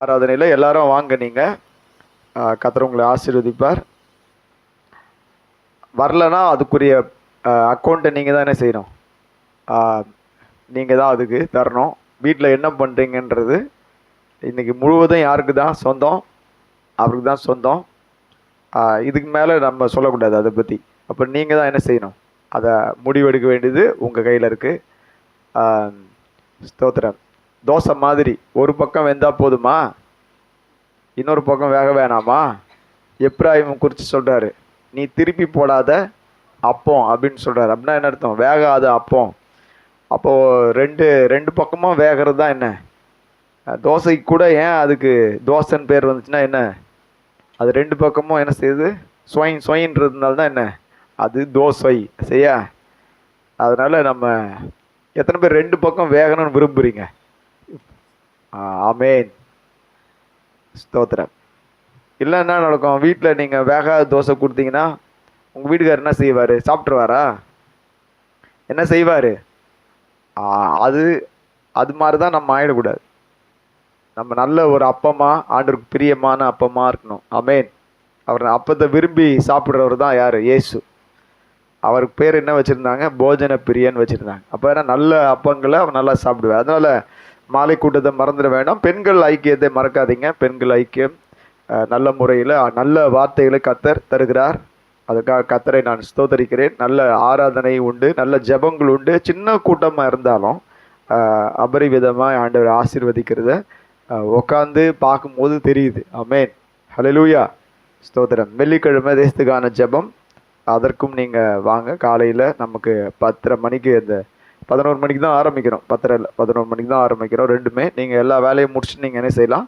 ஆராதனையில் எல்லாரும் வாங்க. நீங்கள் கர்த்தர் உங்களை ஆசீர்வதிப்பார். வரலன்னா அதுக்குரிய அக்கௌண்ட்டை நீங்கள் தான் என்ன செய்யணும், நீங்கள் தான் அதுக்கு தரணும். வீட்டில் என்ன பண்ணுறீங்கன்றது இன்றைக்கி முழுவதும் யாருக்கு தான் சொந்தம், அவருக்கு தான் சொந்தம். இதுக்கு மேலே நம்ம சொல்லக்கூடாது அதை பற்றி. அப்போ நீங்கள் தான் என்ன செய்யணும், அதை முடிவெடுக்க வேண்டியது உங்கள் கையில் இருக்குது. ஸ்தோத்திரம். தோசை மாதிரி ஒரு பக்கம் வெந்தால் போதுமா, இன்னொரு பக்கம் வேக வேணாமா? எப்ராஹிம் குறித்து சொல்கிறாரு, நீ திருப்பி போடாத அப்பம் அப்படின்னு சொல்கிறாரு. அப்படின்னா என்ன அர்த்தம்? வேகாத அப்பம். அப்போது ரெண்டு பக்கமும் வேகிறது தான் என்ன தோசைக்கு கூட. ஏன் அதுக்கு தோசைன்னு பேர் வந்துச்சுன்னா என்ன, அது ரெண்டு பக்கமும் என்ன செய்யுது, சொயின்றதுனால தான் என்ன அது தோசை செய்யா. அதனால் நம்ம எத்தனை பேர் ரெண்டு பக்கம் வேகணும்னு விரும்புகிறீங்க? ஆமேன், ஸ்தோத்திரம். இல்லை என்ன நடக்கும், வீட்டில் நீங்கள் வேகாத தோசை கொடுத்தீங்கன்னா உங்கள் வீட்டுக்காரர் என்ன செய்வார்? சாப்பிட்ருவாரா? என்ன செய்வார்? அது மாதிரி தான் நம்ம ஆகிடக்கூடாது. நம்ம நல்ல ஒரு அப்பமாக, ஆண்டவருக்கு பிரியமான அப்பமாக இருக்கணும். ஆமேன். அவர் அப்பத்தை விரும்பி சாப்பிட்றவர் தான் யார்? இயேசு. அவருக்கு பேர் என்ன வச்சுருந்தாங்க? போஜன பிரியன்னு வச்சுருந்தாங்க. அப்போ ஏன்னா நல்ல அப்பங்களை அவர் நல்லா சாப்பிடுவார். அதனால் மாலை கூட்டத்தை மறந்துட வேண்டாம். பெண்கள் ஐக்கியத்தை மறக்காதீங்க. பெண்கள் ஐக்கியம் நல்ல முறையில் நல்ல வார்த்தைகளை கர்த்தர் தருகிறார். அதுக்காக கர்த்தரை நான் ஸ்தோத்தரிக்கிறேன். நல்ல ஆராதனை உண்டு, நல்ல ஜெபங்கள் உண்டு. சின்ன கூட்டமாக இருந்தாலும் அபரிவிதமாக ஆண்டவர் ஆசீர்வதிக்கிறத உட்காந்து பார்க்கும்போது தெரியுது. ஆமேன், ஹல்லேலூயா, ஸ்தோத்திரம். வெள்ளிக்கிழமை தேசத்துக்கான ஜெபம், அதற்கும் நீங்கள் வாங்க. காலையில் நமக்கு 10:30 மணிக்கு, அந்த 11 மணிக்கு தான் ஆரம்பிக்கிறோம். 10:30 இல்லை, 11 மணிக்கு தான் ஆரம்பிக்கிறோம். ரெண்டுமே நீங்கள் எல்லா வேலையும் முடிச்சுட்டு நீங்கள் என்ன செய்யலாம்,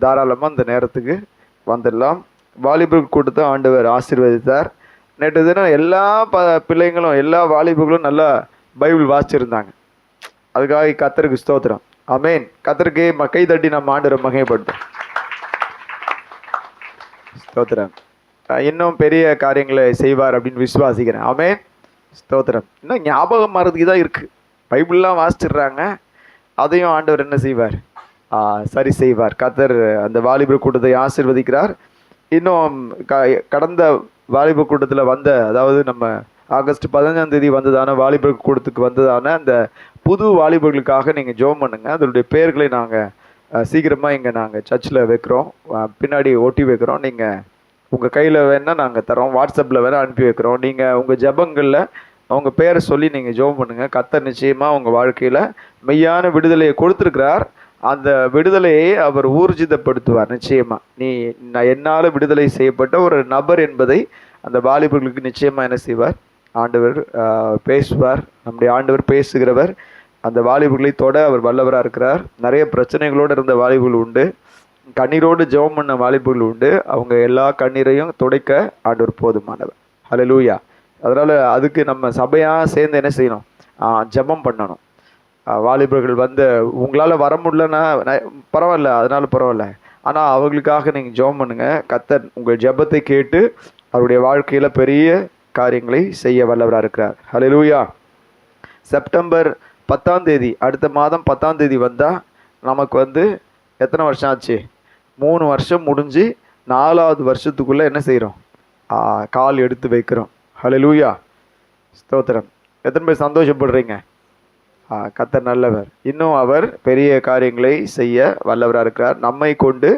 தாராளமாக அந்த நேரத்துக்கு வந்துடலாம். வாலிபர்கள் கூட்டத்தை ஆண்டவர் ஆசீர்வதித்தார். நேற்று தினம் எல்லா பிள்ளைங்களும், எல்லா வாலிபர்களும் நல்லா பைபிள் வாசிச்சிருந்தாங்க. அதுக்காக கர்த்தருக்கு ஸ்தோத்திரம். ஆமேன். கர்த்தருக்கு கை தட்டி நம்ம ஆண்டவரை மகிமைப்படுத்தும். ஸ்தோத்திரம். இன்னும் பெரிய காரியங்களை செய்வார் அப்படின்னு விசுவாசிக்கிறேன். ஆமேன், ஸ்தோத்திரம். இன்னும் ஞாபகம் மறதிக்கு தான் இருக்குது. பைபிள்லாம் வாசிச்சிடுறாங்க, அதையும் ஆண்டவர் என்ன செய்வார்? சரி செய்வார். கர்த்தர் அந்த வாலிபர் கூட்டத்தை ஆசீர்வதிக்கிறார். இன்னும் கடந்த வாலிபர் கூட்டத்தில் வந்த, அதாவது நம்ம ஆகஸ்ட் 15ஆம் தேதி வந்ததான வாலிபர் கூட்டத்துக்கு வந்ததான அந்த புது வாலிபர்களுக்காக நீங்கள் ஜெபம் பண்ணுங்கள். அதனுடைய பெயர்களை நாங்கள் சீக்கிரமாக இங்கே நாங்கள் சர்ச்சில் வைக்கிறோம், பின்னாடி ஒட்டி வைக்கிறோம். நீங்கள் உங்கள் கையில் வேணால் நாங்கள் தரோம், வாட்ஸ்அப்பில் வேணால் அனுப்பி வைக்கிறோம். நீங்கள் உங்கள் ஜெபங்களில் அவங்க பேரை சொல்லி நீங்கள் ஜெபம் பண்ணுங்கள். கர்த்தர் நிச்சயமாக உங்கள் வாழ்க்கையில் மெய்யான விடுதலையை கொடுத்துருக்கிறார். அந்த விடுதலையை அவர் ஊர்ஜிதப்படுத்துவார். நிச்சயமாக நான் என்னால் விடுதலை செய்யப்பட்ட ஒரு நபர் என்பதை அந்த வாலிபர்களுக்கு நிச்சயமாக என்ன செய்வார்? ஆண்டவர் பேசுவார். நம்முடைய ஆண்டவர் பேசுகிறவர். அந்த வாலிபர்களை தொட அவர் வல்லவராக இருக்கிறார். நிறைய பிரச்சனைகளோடு இருந்த வாலிபர்கள் உண்டு, கண்ணீரோடு ஜெபம் பண்ண வாலிபர்கள் உண்டு. அவங்க எல்லா கண்ணீரையும் துடைக்க ஆண்டவர் போதுமானவர். ஹல்லேலூயா. அதனால் அதுக்கு நம்ம சபையாக சேர்ந்து என்ன செய்யணும்? ஜெபம் பண்ணணும். வாலிபர்கள் வந்து உங்களால் வர முடியலன்னா பரவாயில்ல, அதனால பரவாயில்ல, ஆனால் அவங்களுக்காக நீங்கள் ஜெபம் பண்ணுங்கள். கர்த்தர் உங்கள் ஜெபத்தை கேட்டு அவருடைய வாழ்க்கையில் பெரிய காரியங்களை செய்ய வல்லவராக இருக்கிறார். ஹல்லேலூயா. செப்டம்பர் 10ஆம் தேதி, அடுத்த மாதம் 10ஆம் தேதி வந்தால் நமக்கு வந்து எத்தனை வருஷம் ஆச்சு? 3 வருஷம் முடிஞ்சு 4வது வருஷத்துக்குள்ளே என்ன செய்கிறோம்? கால் எடுத்து வைக்கிறோம். ஹல்லேலூயா, ஸ்தோத்திரம். எத்தனை பேர் சந்தோஷப்படுறீங்க? கர்த்தர் நல்லவர். இன்னும் அவர் பெரிய காரியங்களை செய்ய வல்லவராக இருக்கிறார். நம்மை கொண்டு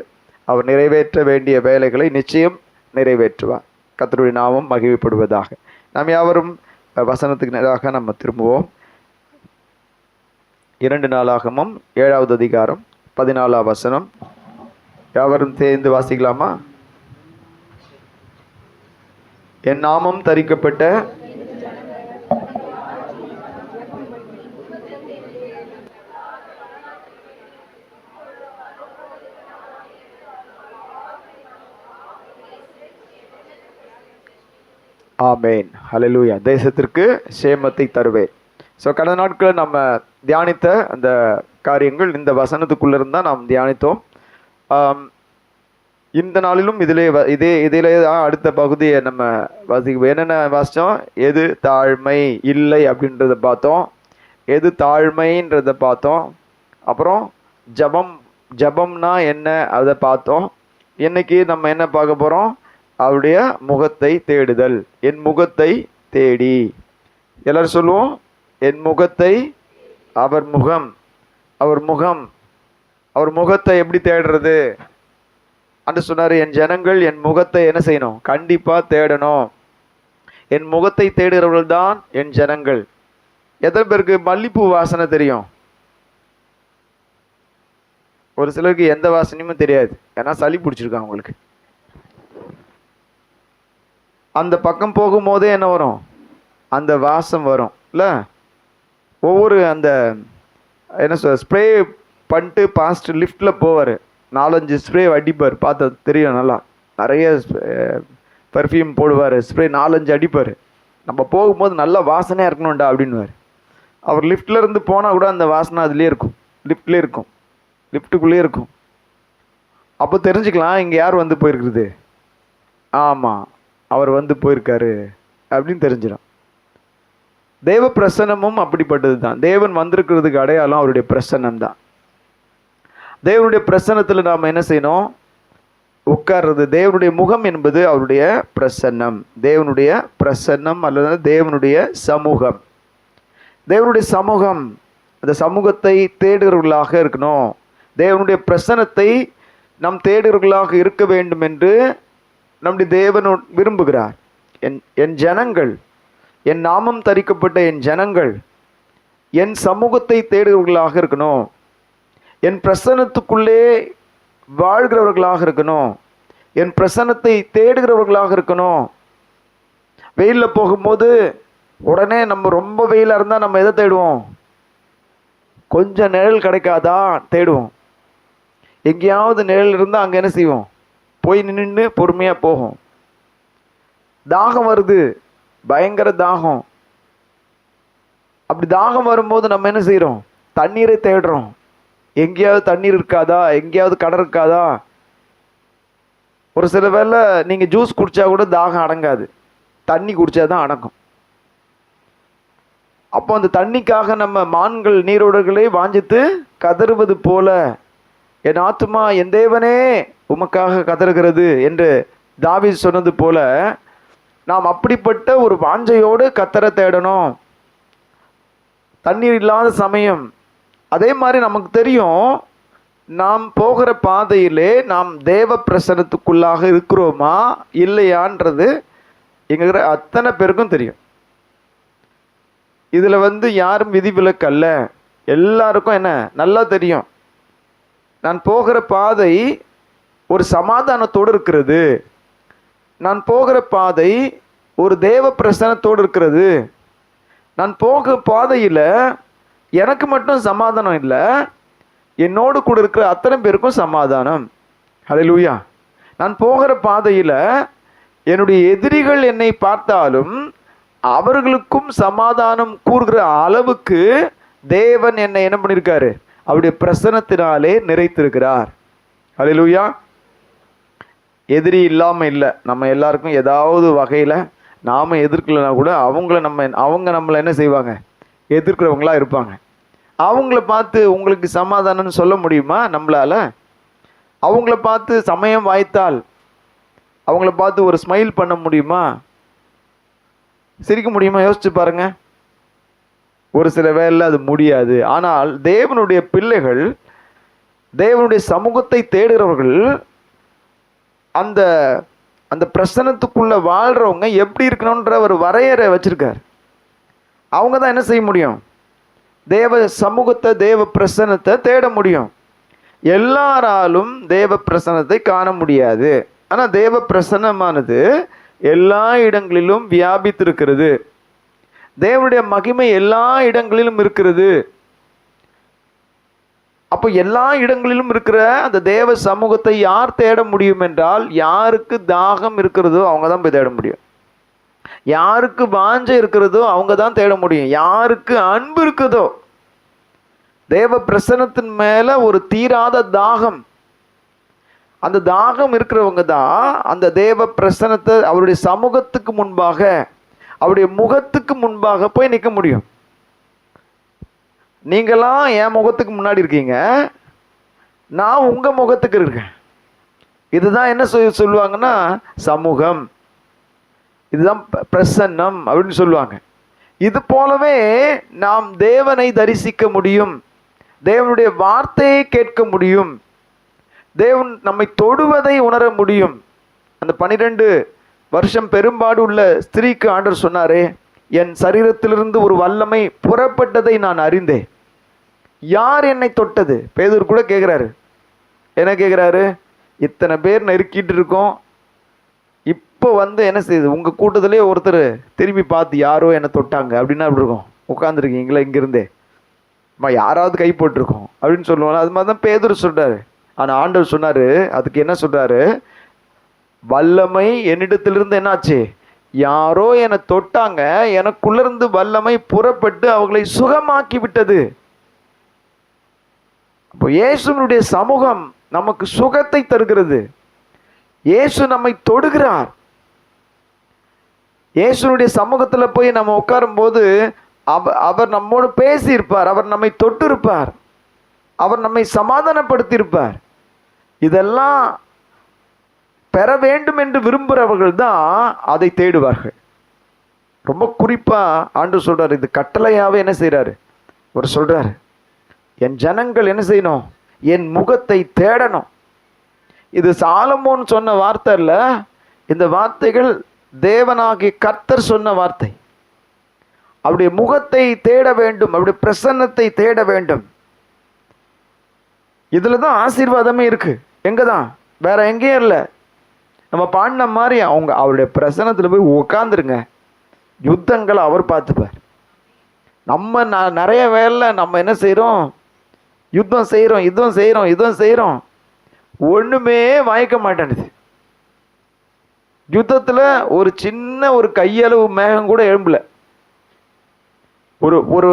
அவர் நிறைவேற்ற வேண்டிய வேலைகளை நிச்சயம் நிறைவேற்றுவார். கர்த்தருடைய நாமம் மகிமைப்படுவதாக. நாம் யாவரும் வசனத்துக்கு நேராக நம்ம திரும்புவோம். 2 நாளாகமம் 7வது அதிகாரம் 14ஆம் வசனம். யாவரும் சேர்ந்து வாசிக்கலாமா? என் நாமம் தரிக்கப்பட்ட ஆமேன், ஹல்லேலூயா. தேசத்திற்கு சேமத்தை தருவேன். ஸோ கடந்த நாட்களில் நம்ம தியானித்த அந்த காரியங்கள் இந்த வசனத்துக்குள்ளே இருந்தால் நாம் தியானித்தோம். இந்த நாளிலும் இதிலே தான் அடுத்த பகுதியை நம்ம என்னென்ன வாசித்தோம்? எது தாழ்மை இல்லை அப்படின்றத பார்த்தோம், எது தாழ்மைன்றதை பார்த்தோம். அப்புறம் ஜபம் ஜபம்னா என்ன அதை பார்த்தோம். இன்னைக்கு நம்ம என்ன பார்க்க போகிறோம்? அவருடைய முகத்தை தேடுதல். என் முகத்தை தேடி. எல்லாரும் சொல்லுவோம், என் முகத்தை, அவர் முகம், அவர் முகம். அவர் முகத்தை எப்படி தேடுறது அன்று சொன்னார். என் ஜனங்கள் என் முகத்தை என்ன செய்யணும்? கண்டிப்பாக தேடணும். என் முகத்தை தேடுகிறவர்கள் தான் என் ஜனங்கள். எத்தனை பேருக்கு மல்லிப்பூ வாசனை தெரியும்? ஒரு சிலருக்கு எந்த வாசனையுமே தெரியாது, ஏன்னா சளி பிடிச்சிருக்காங்க அவங்களுக்கு. அந்த பக்கம் போகும்போதே என்ன வரும்? அந்த வாசம் வரும் இல்லை? ஒவ்வொரு அந்த என்ன சொல் ஸ்ப்ரே பண்ணிட்டு பாஸ்ட் லிஃப்டில் போவார், 4-5 ஸ்ப்ரே அடிப்பார். பார்த்து தெரியும், நல்லா நிறைய பர்ஃப்யூம் போடுவார், ஸ்ப்ரே 4-5 அடிப்பார். நம்ம போகும்போது நல்ல வாசனையாக இருக்கணும்டா அப்படின்வார். அவர் லிஃப்டில் இருந்து போனால் கூட அந்த வாசனை அதுலேயே இருக்கும், லிஃப்ட்லேயே இருக்கும், லிஃப்ட்டுக்குள்ளேயே இருக்கும். அப்போ தெரிஞ்சுக்கலாம் இங்கே யார் வந்து போயிருக்குது. ஆமாம், அவர் வந்து போயிருக்காரு அப்படின்னு தெரிஞ்சிடும். தேவ பிரசன்னமும் அப்படிப்பட்டது தான். தேவன் வந்திருக்கிறதுக்கு அடையாளம் அவருடைய பிரசன்னம் தான். தேவனுடைய பிரசன்னத்தில் நாம் என்ன செய்யணும்? உட்கார்றது. தேவனுடைய முகம் என்பது அவருடைய பிரசன்னம். தேவனுடைய பிரசன்னம் அல்லது தேவனுடைய சமூகம். தேவனுடைய சமூகம், அந்த சமூகத்தை தேடுகிறவர்களாக இருக்கணும். தேவனுடைய பிரசன்னத்தை நாம் தேடுகிறவர்களாக இருக்க வேண்டும் என்று நம்முடைய தேவன் விரும்புகிறார். என் ஜனங்கள், என் நாமம் தரிக்கப்பட்ட என் ஜனங்கள் என் சமூகத்தை தேடுகிறவர்களாக இருக்கணும். என் பிரசன்னத்துக்குள்ளே வாழ்கிறவர்களாக இருக்கணும். என் பிரசன்னத்தை தேடுகிறவர்களாக இருக்கணும். வெயிலில் போகும்போது உடனே நம்ம ரொம்ப வெயிலாக இருந்தால் நம்ம எதை தேடுவோம்? கொஞ்சம் நிழல் கிடைக்காதா தேடுவோம். எங்கேயாவது நிழல் இருந்தால் அங்கே என்ன செய்வோம்? போய் நின்று பொறுமையாக போகும். தாகம் வருது, பயங்கர தாகம். அப்படி தாகம் வரும்போது நம்ம என்ன செய்கிறோம்? தண்ணீரை தேடுறோம். எங்கேயாவது தண்ணீர் இருக்காதா, எங்கேயாவது கடை இருக்காதா. ஒரு சில வேளை நீங்கள் ஜூஸ் குடித்தா கூட தாகம் அடங்காது, தண்ணி குடித்தா தான் அடங்கும். அப்போ அந்த தண்ணிக்காக நம்ம மான்கள் நீரோடுகளை வாஞ்சித்து கதறுவது போல என் ஆத்துமா என் தேவனே உமக்காக கதறுகிறது என்று தாவீது சொன்னது போல நாம் அப்படிப்பட்ட ஒரு வாஞ்சையோடு கத்தரை தேடணும். தண்ணீர் இல்லாத சமயம். அதே மாதிரி நமக்கு தெரியும், நாம் போகிற பாதையிலே நாம் தேவ பிரசனத்துக்குள்ளாக இருக்கிறோமா இல்லையான்றது எங்கிற அத்தனை பேருக்கும் தெரியும். இதில் யாரும் விதிவிலக்கு அல்ல, எல்லாருக்கும் என்ன நல்லா தெரியும். நான் போகிற பாதை ஒரு சமாதானத்தோடு இருக்கிறது, நான் போகிற பாதை ஒரு தேவ பிரசனத்தோடு இருக்கிறது. நான் போகிற பாதையில் எனக்கு மட்டும் சமாதானம் இல்லை, என்னோடு கூட இருக்கிற அத்தனை பேருக்கும் சமாதானம். ஹல்லேலூயா. நான் போகிற பாதையில் என்னுடைய எதிரிகள் என்னை பார்த்தாலும் அவர்களுக்கும் சமாதானம் கூறுகிற அளவுக்கு தேவன் என்னை என்ன பண்ணியிருக்காரு? அவருடைய பிரசன்னத்தினாலே நிறைத்திருக்கிறார். ஹல்லேலூயா. எதிரி இல்லாமல் இல்லை. நம்ம எல்லாருக்கும் ஏதாவது வகையில் நாம் எதிர்க்கலைன்னா கூட அவங்க நம்மளை என்ன செய்வாங்க? எதிர்க்கிறவங்களா இருப்பாங்க. அவங்கள பார்த்து உங்களுக்கு சமாதானம்னு சொல்ல முடியுமா நம்மளால? அவங்கள பார்த்து சமயம் வாய்த்தால் அவங்கள பார்த்து ஒரு ஸ்மைல் பண்ண முடியுமா? சிரிக்க முடியுமா? யோசிச்சு பாருங்க. ஒரு சில வேளையில் அது முடியாது. ஆனால் தேவனுடைய பிள்ளைகள், தேவனுடைய சமூகத்தை தேடுகிறவர்கள், அந்த அந்த பிரசனத்துக்குள்ள வாழ்றவங்க எப்படி இருக்கணும்ன்ற ஒரு வரையறை வச்சிருக்கார். அவங்க தான் என்ன செய்ய முடியும்? தேவ சமூகத்தை, தேவ பிரசனத்தை தேட முடியும். எல்லாராலும் தேவ பிரசனத்தை காண முடியாது. ஆனால் தேவ பிரசன்னமானது எல்லா இடங்களிலும் வியாபித்திருக்கிறது. தேவனுடைய மகிமை எல்லா இடங்களிலும் இருக்கிறது. அப்போ எல்லா இடங்களிலும் இருக்கிற அந்த தேவ சமூகத்தை யார் தேட முடியும் என்றால், யாருக்கு தாகம் இருக்கிறதோ அவங்க தான் போய் தேட முடியும். யாருக்கு வாஞ்சை இருக்கிறதோ அவங்க தான் தேட முடியும். யாருக்கு அன்பு இருக்குதோ, தேவ பிரசன்னத்தின் மேல ஒரு தீராத தாகம், அந்த தாகம் இருக்கிறவங்க தான் அந்த தேவ பிரசன்னத்தை அவருடைய சமூகத்துக்கு முன்பாக, அவருடைய முகத்துக்கு முன்பாக போய் நிற்க முடியும். நீங்களாம் என் முகத்துக்கு முன்னாடி இருக்கீங்க, நான் உங்க முகத்துக்கு இருக்கேன். இதுதான் என்ன சொல்லுவாங்கன்னா சமூகம், இதுதான் பிரசன்னம் அப்படின்னு சொல்லுவாங்க. இது போலவே நாம் தேவனை தரிசிக்க முடியும், தேவனுடைய வார்த்தையை கேட்க முடியும், தேவன் நம்மை தொடுவதை உணர முடியும். அந்த 12 வருஷம் பெரும்பாடு உள்ள ஸ்திரீக்கு ஆண்டவர் சொன்னாரே, என் சரீரத்திலிருந்து ஒரு வல்லமை புறப்பட்டதை நான் அறிந்தேன், யார் என்னை தொட்டது? பேதுரு கூட கேட்குறாரு. என்ன கேட்குறாரு? இத்தனை பேர் நெருக்கிட்டு இருக்கோம், இப்போ என்ன செய்யுது? உங்கள் கூட்டத்திலே ஒருத்தர் திரும்பி பார்த்து யாரோ என்னை தொட்டாங்க அப்படின்னா அப்படி இருக்கும். உட்காந்துருக்கீங்களா இங்கிருந்தே, யாராவது கை போட்டிருக்கோம் அப்படின்னு சொல்லுவாங்க. அது மாதிரி தான் பேதுரு சொல்கிறாரு. ஆனால் ஆண்டவர் சொன்னார், அதுக்கு என்ன சொல்கிறாரு? வல்லமை என்னிடத்திலிருந்து என்னாச்சு? யாரோ என்னை தொட்டாங்க, எனக்குள்ளேருந்து வல்லமை புறப்பட்டு அவர்களை சுகமாக்கி விட்டது. அப்போ இயேசுனுடைய சமூகம் நமக்கு சுகத்தை தருகிறது. இயேசு நம்மை தொடுகிறார். இயேசுனுடைய சமூகத்தில் போய் நம்ம உட்காரும் போது அவர் நம்மோடு பேசியிருப்பார், அவர் நம்மை தொட்டு இருப்பார், அவர் நம்மை சமாதானப்படுத்தி இருப்பார். இதெல்லாம் பெற வேண்டும் என்று விரும்புகிறவர்கள் தான் அதை தேடுவார்கள். ரொம்ப குறிப்பா ஆண்டவர் சொல்றாரு, இது கட்டளையாவே என்ன செய்யறாரு? அவர் சொல்றாரு, என் ஜனங்கள் என்ன செய்யணும்? என் முகத்தை தேடணும். இது சாலமோன் சொன்ன வார்த்தை இல்ல, இந்த வார்த்தைகள் தேவனாகிய கர்த்தர் சொன்ன வார்த்தை. அவருடைய முகத்தை தேட வேண்டும், அவருடைய பிரசன்னத்தை தேட வேண்டும். இதுல தான் ஆசீர்வாதமே இருக்கு. எங்க தான்? வேற எங்கேயும் இல்லை. நம்ம பாடின மாதிரி அவருடைய பிரசன்னத்தில் போய் உட்காந்துருங்க, யுத்தங்களை அவர் பார்த்துப்பார். நம்ம நிறைய வேலை நம்ம என்ன செய்கிறோம்? யுத்தம் செய்கிறோம், ஒன்றுமே வாய்க்க மாட்டேனுது. யுத்தத்தில் ஒரு சின்ன ஒரு கையளவு மேகம் கூட எழும்பல. ஒரு ஒரு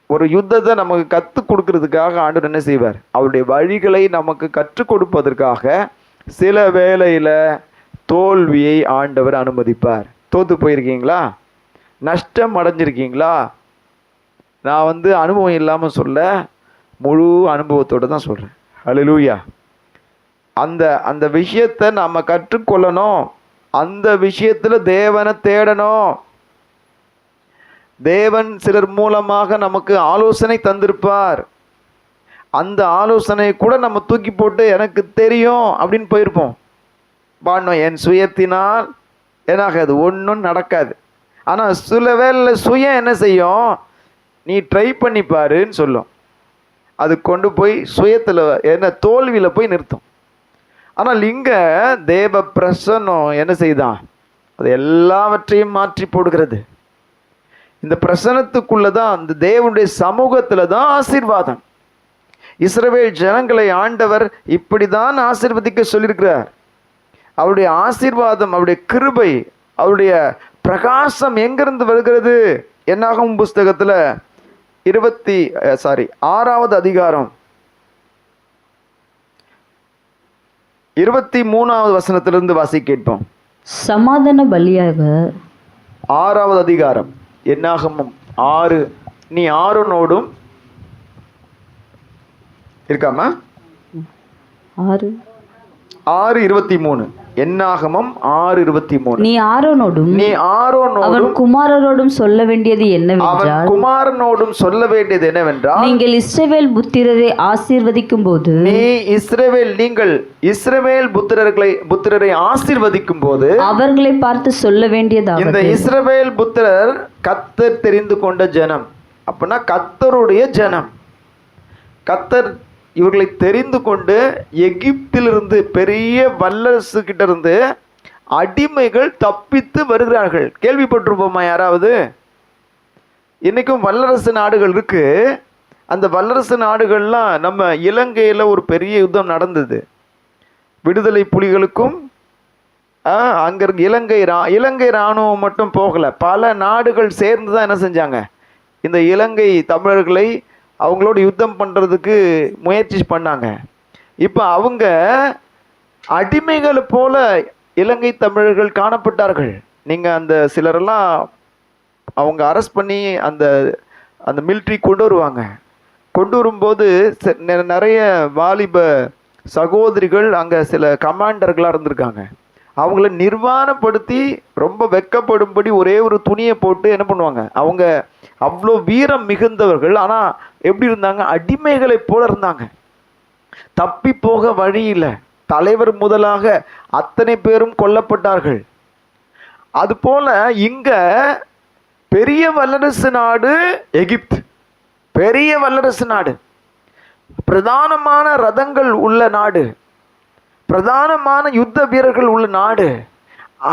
ஒரு யுத்தத்தை நமக்கு கற்றுக் கொடுக்கறதுக்காக ஆண்டவர் என்ன செய்வார்? அவருடைய வழிகளை நமக்கு கற்றுக் கொடுப்பதற்காக சில வேளையில் தோல்வியை ஆண்டவர் அனுமதிப்பார். தோத்து போயிருக்கீங்களா? நஷ்டம் அடைஞ்சிருக்கீங்களா? நான் அனுபவம் இல்லாமல் சொல்ல, முழு அனுபவத்தோடு தான் சொல்கிறேன். ஹல்லேலூயா. அந்த விஷயத்தை நாம் கற்றுக்கொள்ளணும். அந்த விஷயத்தில் தேவனை தேடணும். தேவன் சிலர் மூலமாக நமக்கு ஆலோசனை தந்திருப்பார். அந்த ஆலோசனை கூட நம்ம தூக்கி போட்டு எனக்கு தெரியும் அப்படின்னு போயிருப்போம். பாடணும், என் சுயத்தினால் என்னாகாது, ஒன்றும் நடக்காது. ஆனால் சில வேளை சுயம் என்ன செய்யும்? நீ ட்ரை பண்ணி பாருன்னு சொல்லும். அது கொண்டு போய் சுயத்தில் என்ன தோல்வியில் போய் நிறுத்தும். ஆனால் இங்கே தேவ பிரசன்னம் என்ன செய்தான்? அது எல்லாவற்றையும் மாற்றி போடுகிறது. இந்த பிரசனத்துக்குள்ள தான், அந்த தேவனுடைய சமூகத்தில் தான் ஆசீர்வாதம். இஸ்ரவேல் ஜனங்களை ஆண்டவர் இப்படி தான் ஆசீர்வதிக்க சொல்லியிருக்கிறார். அவருடைய ஆசீர்வாதம், அவருடைய கிருபை, அவருடைய பிரகாசம் எங்கிருந்து வருகிறது? என்னாகும் புஸ்தகத்தில் 6வது அதிகாரம் 23வது வசனத்திலிருந்து வாசி கேட்போம். சமாதான பலியாக 6வது அதிகாரம் என்னாகமும் 6. நீ ஆரோனோடும் இருக்காமா? 6:23 என்னாகமம் 6:23. நீ ஆரோனோடும் அவன் குமாரரோடும் சொல்ல வேண்டியது என்னவென்றால், நீங்கள் இஸ்ரவேல் புத்திரரை ஆசீர்வதிக்கும் போது, நீங்கள் இஸ்ரவேல் புத்திரரை ஆசீர்வதிக்கும் போது அவர்களை பார்த்து சொல்ல வேண்டியதாக, இந்த இஸ்ரவேல் புத்திரர் கர்த்தர் தெரிந்து கொண்ட ஜனம். அப்படின்னா கர்த்தருடைய ஜனம். கர்த்தர் இவர்களை தெரிந்து கொண்டு எகிப்திலிருந்து, பெரிய வல்லரசு கிட்ட இருந்து அடிமைகள் தப்பித்து வருகிறார்கள். கேள்விப்பட்டிருப்போமா யாராவது? இன்னைக்கும் வல்லரசு நாடுகள் இருக்கு. அந்த வல்லரசு நாடுகள்லாம், நம்ம இலங்கையில் ஒரு பெரிய யுத்தம் நடந்தது. விடுதலை புலிகளுக்கும் அங்கே இலங்கை இராணுவம் மட்டும் போகலை, பல நாடுகள் சேர்ந்து தான் என்ன செஞ்சாங்க? இந்த இலங்கை தமிழர்களை அவங்களோட யுத்தம் பண்ணுறதுக்கு முயற்சி பண்ணாங்க. இப்போ அவங்க அடிமைகளை போல இலங்கை தமிழர்கள் காணப்பட்டார்கள். நீங்கள் அந்த சிலரெல்லாம் அவங்க அரெஸ்ட் பண்ணி அந்த மிலிட்ரி கொண்டு வருவாங்க. கொண்டு வரும்போது நிறைய வாலிப சகோதரிகள் அங்கே சில கமாண்டர்களாக இருந்திருக்காங்க. அவங்கள நிர்வாணப்படுத்தி ரொம்ப வெட்கப்படும்படி ஒரே ஒரு துணியை போட்டு என்ன பண்ணுவாங்க, அவங்க அவ்வளோ வீரம் மிகுந்தவர்கள். ஆனால் எப்படி இருந்தாங்க, அடிமைகளை போல இருந்தாங்க. தப்பி போக வழி இல்லை. தலைவர் முதலாக அத்தனை பேரும் கொல்லப்பட்டார்கள். அதுபோல இங்க பெரிய வல்லரசு நாடு எகிப்து, பெரிய வல்லரசு நாடு, பிரதானமான ரதங்கள் உள்ள நாடு, பிரதானமான யுத்த வீரர்கள் உள்ள நாடு.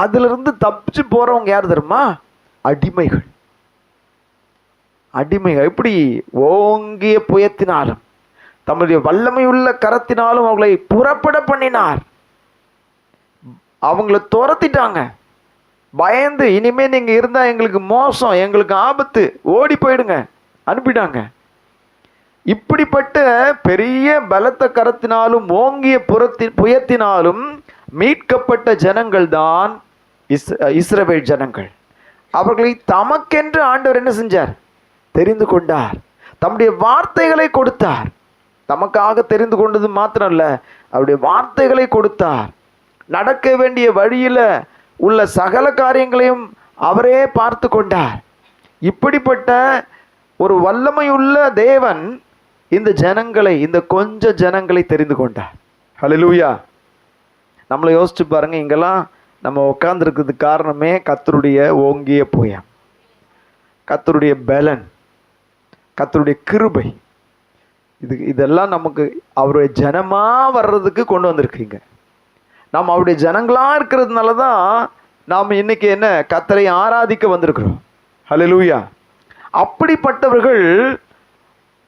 அதிலிருந்து தப்பிச்சு போறவங்க யார் தெரியுமா? அடிமைகள். அடிமைகள் எப்படி ஓங்கிய புயத்தினாலும் தம்முடைய வல்லமையுள்ள கரத்தினாலும் அவங்களை புறப்பட பண்ணினார். அவங்கள துரத்திட்டாங்க. பயந்து, இனிமே நீங்க இருந்தா எங்களுக்கு மோசம், எங்களுக்கு ஆபத்து, ஓடி போயிடுங்க, அனுப்பிட்டாங்க. இப்படிப்பட்ட பெரிய பலத்த கரத்தினாலும் ஓங்கிய புயத்தினாலும் மீட்கப்பட்ட ஜனங்கள் தான் இஸ்ரவேல் ஜனங்கள். அவர்களை தமக்கென்று ஆண்டவர் என்ன செஞ்சார்? தெரிந்து கொண்டார். தம்முடைய வார்த்தைகளை கொடுத்தார். தமக்காக தெரிந்து கொண்டது மாத்திரம் இல்ல, அவருடைய வார்த்தைகளை கொடுத்தார். நடக்க வேண்டிய வழியில உள்ள சகல காரியங்களையும் அவரே பார்த்து கொண்டார். இப்படிப்பட்ட ஒரு வல்லமையுள்ள தேவன் இந்த ஜனங்களை, இந்த கொஞ்ச ஜனங்களை தெரிந்து கொண்டார். ஹல்லேலூயா. நம்மளை யோசிச்சு பாருங்க, இங்கெல்லாம் நம்ம உட்கார்ந்துருக்கிறதுக்கு காரணமே கர்த்தருடைய ஓங்கிய புயம், கர்த்தருடைய பலன், கர்த்தருடைய கிருபை. இதெல்லாம் நமக்கு அவருடைய ஜனமா வர்றதுக்கு கொண்டு வந்திருக்கீங்க. நாம் அவருடைய ஜனங்களா இருக்கிறதுனால தான் நாம் இன்னைக்கு என்ன கர்த்தரை ஆராதிக்க வந்திருக்கிறோம். ஹல்லேலூயா. அப்படிப்பட்டவர்கள்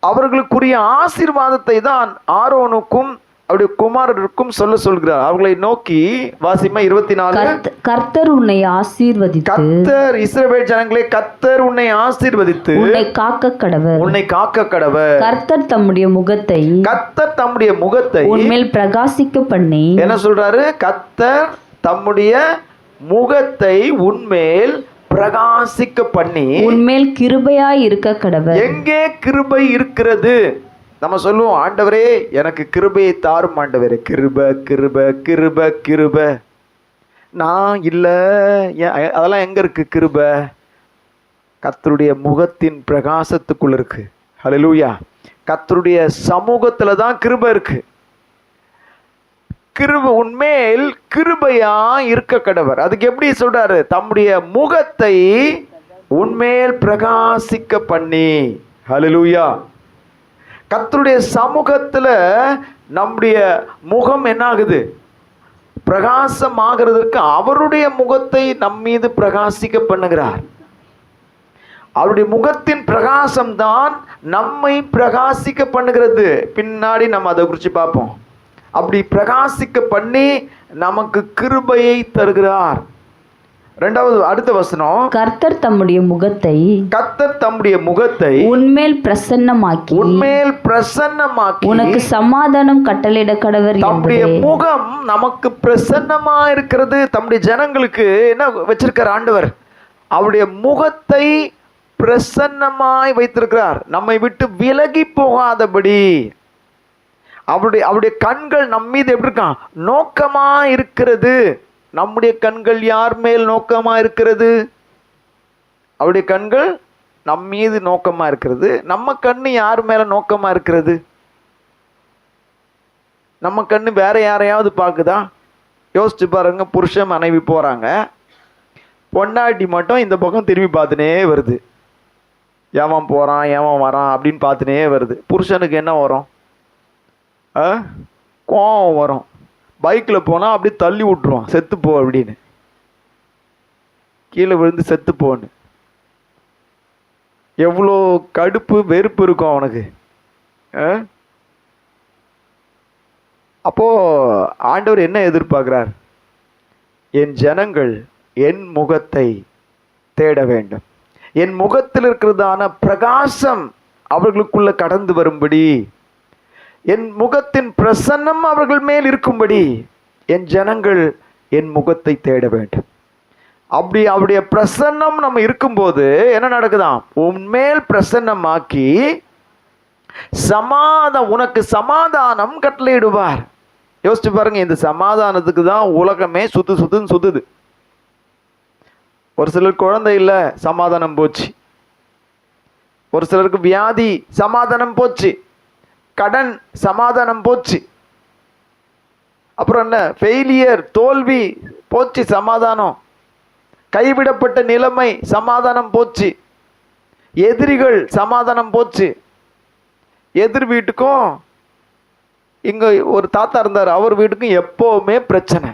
அவர்களுக்குரிய ஆசீர்வாதத்தை தான் ஆரோனுக்கும் அவருடைய குமாரருக்கும் சொல்கிறார். அவர்களை நோக்கி வாசிமா 24. கர்த்தர் உன்னை ஆசீர்வதித்து, கர்த்தர் இஸ்ரவேல் ஜனங்களே, கர்த்தர் உன்னை ஆசீர்வதித்து உன்னை காக்க கடவர், உன்னை காக்க கடவர். கர்த்தர் தம்முடைய முகத்தை, கர்த்தர் தம்முடைய முகத்தை உன்மேல் பிரகாசிக்க பண்ணி, என்ன சொல்றாரு? கர்த்தர் தம்முடைய முகத்தை உன்மேல் பிரகாசிக்க பண்ணி, உன்மேல் கிருபையாய் இருக்க கடவர். எங்கே கிருபை இருக்கிறது? நம்ம சொல்லுவோம், ஆண்டவரே எனக்கு கிருபையை தாரும் ஆண்டவரே, கிருப கிருப கிருப கிருப. நான் இல்லை, அதெல்லாம் எங்க இருக்கு கிருப? கர்த்தருடைய முகத்தின் பிரகாசத்துக்குள்ள இருக்கு. ஹல்லேலூயா. கர்த்தருடைய சமூகத்துல தான் கிருபை இருக்கு. கிருபை உன்மேல் கிருபையா இருக்க கடவர். அதுக்கு எப்படி சொல்றாரு? தம்முடைய முகத்தை உன்மேல் பிரகாசிக்க பண்ணி. ஹல்லேலூயா. கர்த்தருடைய சமூகத்துல நம்முடைய முகம் என்ன ஆகுது? பிரகாசம் ஆகிறதுக்கு அவருடைய முகத்தை நம் மீது பிரகாசிக்க பண்ணுகிறார். அவருடைய முகத்தின் பிரகாசம் தான் நம்மை பிரகாசிக்க பண்ணுகிறது. பின்னாடி நம்ம அதை குறித்து பார்ப்போம். அப்படி பிரகாசிக்க பண்ணி நமக்கு கிருபையை தருகிறார். இரண்டாவது அடுத்த வசனம், கர்த்தர் தம்முடைய முகத்தை, கர்த்தர் தம்முடைய முகத்தை உன்மேல் பிரசன்னமாக்கி, உன்மேல் பிரசன்னமாக்கி உனக்கு சமாதானம் கட்டளையிட கடவர். தம்முடைய முகம் நமக்கு பிரசன்னமா இருக்கிறது. தம்முடைய ஜனங்களுக்கு என்ன வச்சிருக்கார் ஆண்டவர்? அவருடைய முகத்தை பிரசன்னமாய் வைத்திருக்கிறார். நம்மை விட்டு விலகி போகாதபடி அவருடைய கண்கள் நம் மீது எப்படி இருக்கான்? நோக்கமா இருக்கிறது. நம்முடைய கண்கள் யார் மேல் நோக்கமா இருக்கிறது? அவருடைய கண்கள் நம் மீது நோக்கமா இருக்கிறது. நம்ம கண்ணு யார் மேல நோக்கமா இருக்கிறது? நம்ம கண்ணு வேற யாரையாவது பார்க்குதா? யோசிச்சு பாருங்க. புருஷன் மனைவி போறாங்க, பொண்டாட்டி மட்டும் இந்த பக்கம் திரும்பி பார்த்துனே வருது. ஏவன் போறான், ஏவன் வரான் அப்படின்னு பார்த்துனே வருது. புருஷனுக்கு என்ன வரும்? கோவம் வரும். பைக்கில் போனால் அப்படி தள்ளி விட்டுருவான், செத்துப்போ அப்படின்னு, கீழே விழுந்து செத்துப்போன்னு. எவ்வளோ கடுப்பு வெறுப்பு இருக்கும் அவனுக்கு. அப்போ ஆண்டவர் என்ன எதிர்பார்க்கிறார்? என் ஜனங்கள் என் முகத்தை தேட வேண்டும். என் முகத்தில் இருக்கிறதான பிரகாசம் அவர்களுக்குள்ள கடந்து வரும்படி, என் முகத்தின் பிரசன்னம் அவர்கள் மேல் இருக்கும்படி என் ஜனங்கள் என் முகத்தை தேட வேண்டும். அப்படி அவருடைய பிரசன்னம் நம்ம இருக்கும்போது என்ன நடக்குதாம்? உன்மேல் பிரசன்னமாக்கி உனக்கு சமாதானம் கட்டளையிடுவார். யோசிச்சு பாருங்க, இந்த சமாதானத்துக்கு தான் உலகமே சுத்துன்னு சுத்துது. ஒரு சிலர் குழந்தை இல்லை, சமாதானம் போச்சு. ஒரு சிலருக்கு வியாதி, சமாதானம் போச்சு. கடன், சமாதானம் போச்சு. அப்புறம் என்ன, ஃபெயிலியர், தோல்வி போச்சு, சமாதானம். கைவிடப்பட்ட நிலைமை, சமாதானம் போச்சு. எதிரிகள், சமாதானம் போச்சு. எதிர் வீட்டுக்கும் இங்க ஒரு தாத்தா இருந்தார், அவர் வீட்டுக்கும் எப்பவுமே பிரச்சனை.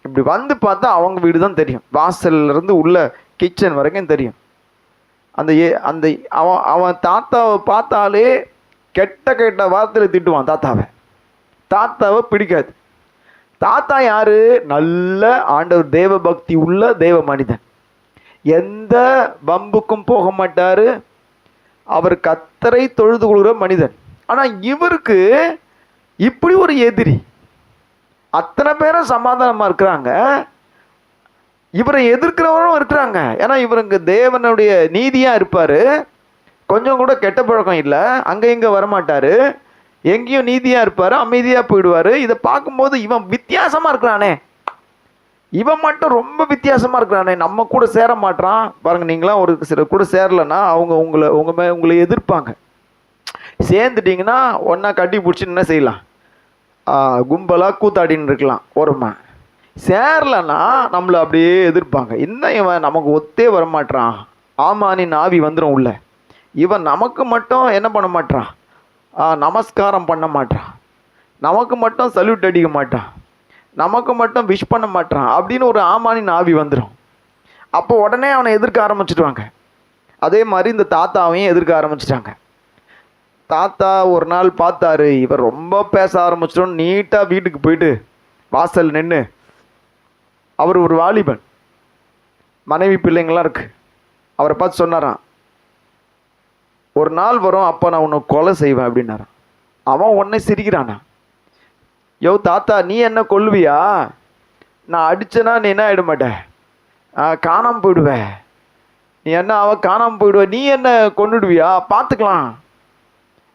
இப்படி வந்து பார்த்தா அவங்க வீடு தான் தெரியும், வாசல்ல இருந்து உள்ள கிச்சன் வரைக்கும் தெரியும். அந்த அவன் தாத்தாவை பார்த்தாலே கெட்ட வார்த்தையில திட்டுவான் தாத்தாவை பிடிக்காது. தாத்தா யாரு? நல்ல ஆண்டவர் தேவ பக்தி உள்ள தேவ மனிதன். எந்த வம்புக்கும் போக மாட்டாரு. அவர் கர்த்தரை தொழுது கொள்கிற மனிதன். ஆனா இவருக்கு இப்படி ஒரு எதிரி. அத்தனை பேரும் சமாதானமா இருக்கிறாங்க, இவரை எதிர்க்கிறவரும் இருக்கிறாங்க. ஏன்னா இவருக்கு தேவனுடைய நீதியா இருப்பாரு, கொஞ்சம் கூட கெட்ட பழக்கம் இல்லை, அங்க இங்க வரமாட்டாரு, எங்கேயும் நீதியா இருப்பாரு, அமைதியா போயிடுவாரு. இதை பார்க்கும்போது இவன் வித்தியாசமா இருக்கிறானே, இவன் மட்டும் ரொம்ப வித்தியாசமா இருக்கிறானே, நம்ம கூட சேர மாட்டான் பாருங்க. நீங்களாம் ஒரு சிலர் கூட சேரலன்னா அவங்க உங்களை எதிர்ப்பாங்க. சேர்ந்துட்டீங்கன்னா ஒன்னா கட்டி பிடிச்சி என்ன செய்யலாம், கும்பலா கூத்தாடின்னு இருக்கலாம் ஓரமா. சேரலன்னா நம்மளை அப்படியே எதிர்ப்பாங்க. இன்னும் இவன் நமக்கு ஒத்தே வரமாட்டான், ஆமானின் ஆவி வந்துடும் உள்ள. இவன் நமக்கு மட்டும் என்ன பண்ண மாட்டான், நமஸ்காரம் பண்ண மாட்டான், நமக்கு மட்டும் சல்யூட் அடிக்க மாட்டான், நமக்கு மட்டும் விஷ் பண்ண மாட்டான் அப்படின்னு ஒரு ஆமானின் ஆவி வந்துடும். அப்போ உடனே அவனை எதிர்க்க ஆரம்பிச்சிடுவாங்க. அதே மாதிரி இந்த தாத்தாவையும் எதிர்க்க ஆரம்பிச்சிட்டாங்க. தாத்தா ஒரு நாள் பார்த்தாரு, இவர் ரொம்ப பேச ஆரம்பிச்சிட்டோன்னு நீட்டாக வீட்டுக்கு போயிட்டு வாசல் நின்று, அவர் ஒரு வாலிபன், மனைவி பிள்ளைங்களாம் இருக்கு, அவரை பார்த்து சொன்னாராம், ஒரு நாள் வரும் அப்போ நான் உன்னை கொலை செய்வேன் அப்படின்னாரான். அவன் உடனே சிரிக்கிறானா, யோ தாத்தா நீ என்ன கொல்லுவியா, நான் அடிச்சேன்னா நீ என்ன ஆகிட மாட்டேன், காணாமல் போயிடுவேன், நீ என்ன அவன் காணாமல் போயிடுவ, நீ என்ன கொண்டுடுவியா பார்த்துக்கலாம்.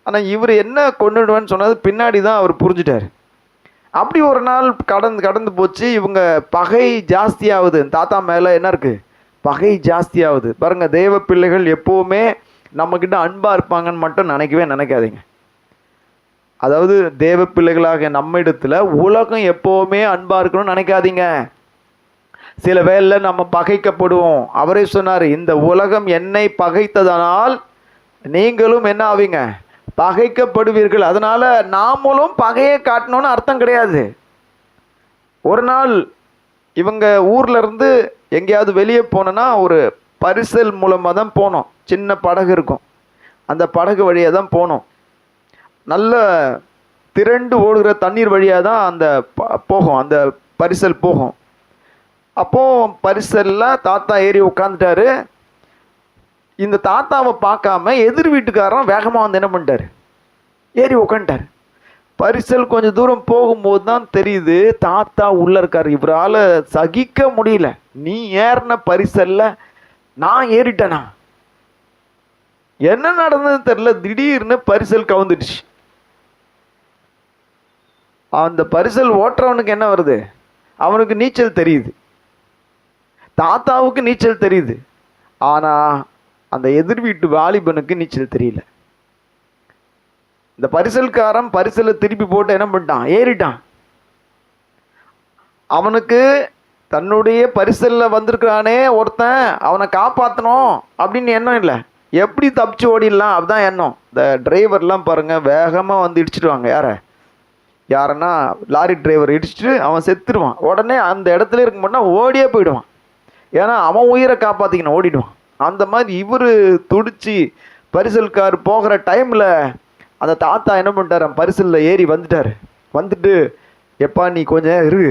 ஆனால் இவர் என்ன கொண்டுடுவேன்னு சொன்னது பின்னாடி தான் அவர் புரிஞ்சுட்டார். அப்படி ஒரு நாள் கடந்து போச்சு. இவங்க பகை ஜாஸ்தியாகுது, தாத்தா மேலே என்ன இருக்குது, பகை ஜாஸ்தியாகுது. பாருங்க, தேவ பிள்ளைகள் எப்போவுமே நம்மக்கிட்ட அன்பாக இருப்பாங்கன்னு மட்டும் நினைக்காதீங்க. அதாவது தேவ பிள்ளைகளாக நம்ம இடத்துல உலகம் எப்போவுமே அன்பாக இருக்கணும்னு நினைக்காதீங்க. சில வேளை நம்ம பகைக்கப்படுவோம். அவரே சொன்னார், இந்த உலகம் என்னை பகைத்ததனால் நீங்களும் என்ன ஆவீங்க, பகைக்கப்படுவீர்கள். அதனால நாமளும் பகையை காட்டணும்னு அர்த்தம் கிடையாது. ஒரு நாள் இவங்க ஊர்ல இருந்து எங்கேயாவது வெளியே போனோன்னா ஒரு பரிசல் மூலமாக தான் போனோம். சின்ன படகு இருக்கும், அந்த படகு வழியாக தான் போனோம். நல்ல திரண்டு ஓடுகிற தண்ணீர் வழியாக தான் அந்த போகும், அந்த பரிசல் போகும். அப்போ பரிசல்ல தாத்தா ஏறி உட்காந்துட்டாரு. இந்த தாத்தாவை பார்க்காம எதிர் வீட்டுக்காரன் வேகமாக வந்து என்ன பண்ணிட்டாரு, ஏறி உட்காந்துட்டார். பரிசல் கொஞ்சம் தூரம் போகும்போது தான் தெரியுது தாத்தா உள்ள இருக்காரு. இவரால் சகிக்க முடியல, நீ ஏறின பரிசல்ல நான் ஏறிட்டேனா, என்ன நடந்ததுன்னு தெரியல, திடீர்னு பரிசல் கவுந்துடுச்சு. அந்த பரிசல் ஓட்டுறவனுக்கு என்ன வருது, அவனுக்கு நீச்சல் தெரியுது, தாத்தாவுக்கு நீச்சல் தெரியுது. ஆனா அந்த எதிர் வீட்டு வாலிபனுக்கு நீச்சல் தெரியல. இந்த பரிசல்காரன் பரிசலை திருப்பி போட்டு என்ன பண்ணிட்டான், ஏறிட்டான். அவனுக்கு தன்னுடைய பரிசல்ல வந்திருக்கிறானே ஒருத்தன், அவனை காப்பாற்றணும் அப்படின்னு எண்ணம் இல்லை, எப்படி தப்பிச்சு ஓடிடலாம் அப்படிதான் எண்ணம். இந்த டிரைவர்லாம் பாருங்க வேகமாக வந்து இடிச்சிடுவாங்க. யாரன்னா லாரி டிரைவர் இடிச்சுட்டு அவன் செத்துருவான். உடனே அந்த இடத்துல இருக்க மாட்டான், ஓடியே போயிடுவான். ஏன்னா அவன் உயிரை காப்பாற்றிக்கணும், ஓடிடுவான். அந்த மாதிரி இவர் துடிச்சு பரிசல்கார் போகிற டைமில் அந்த தாத்தா என்ன பண்ணிட்டார், பரிசலில் ஏறி வந்துட்டு எப்பா நீ கொஞ்சம் இரு,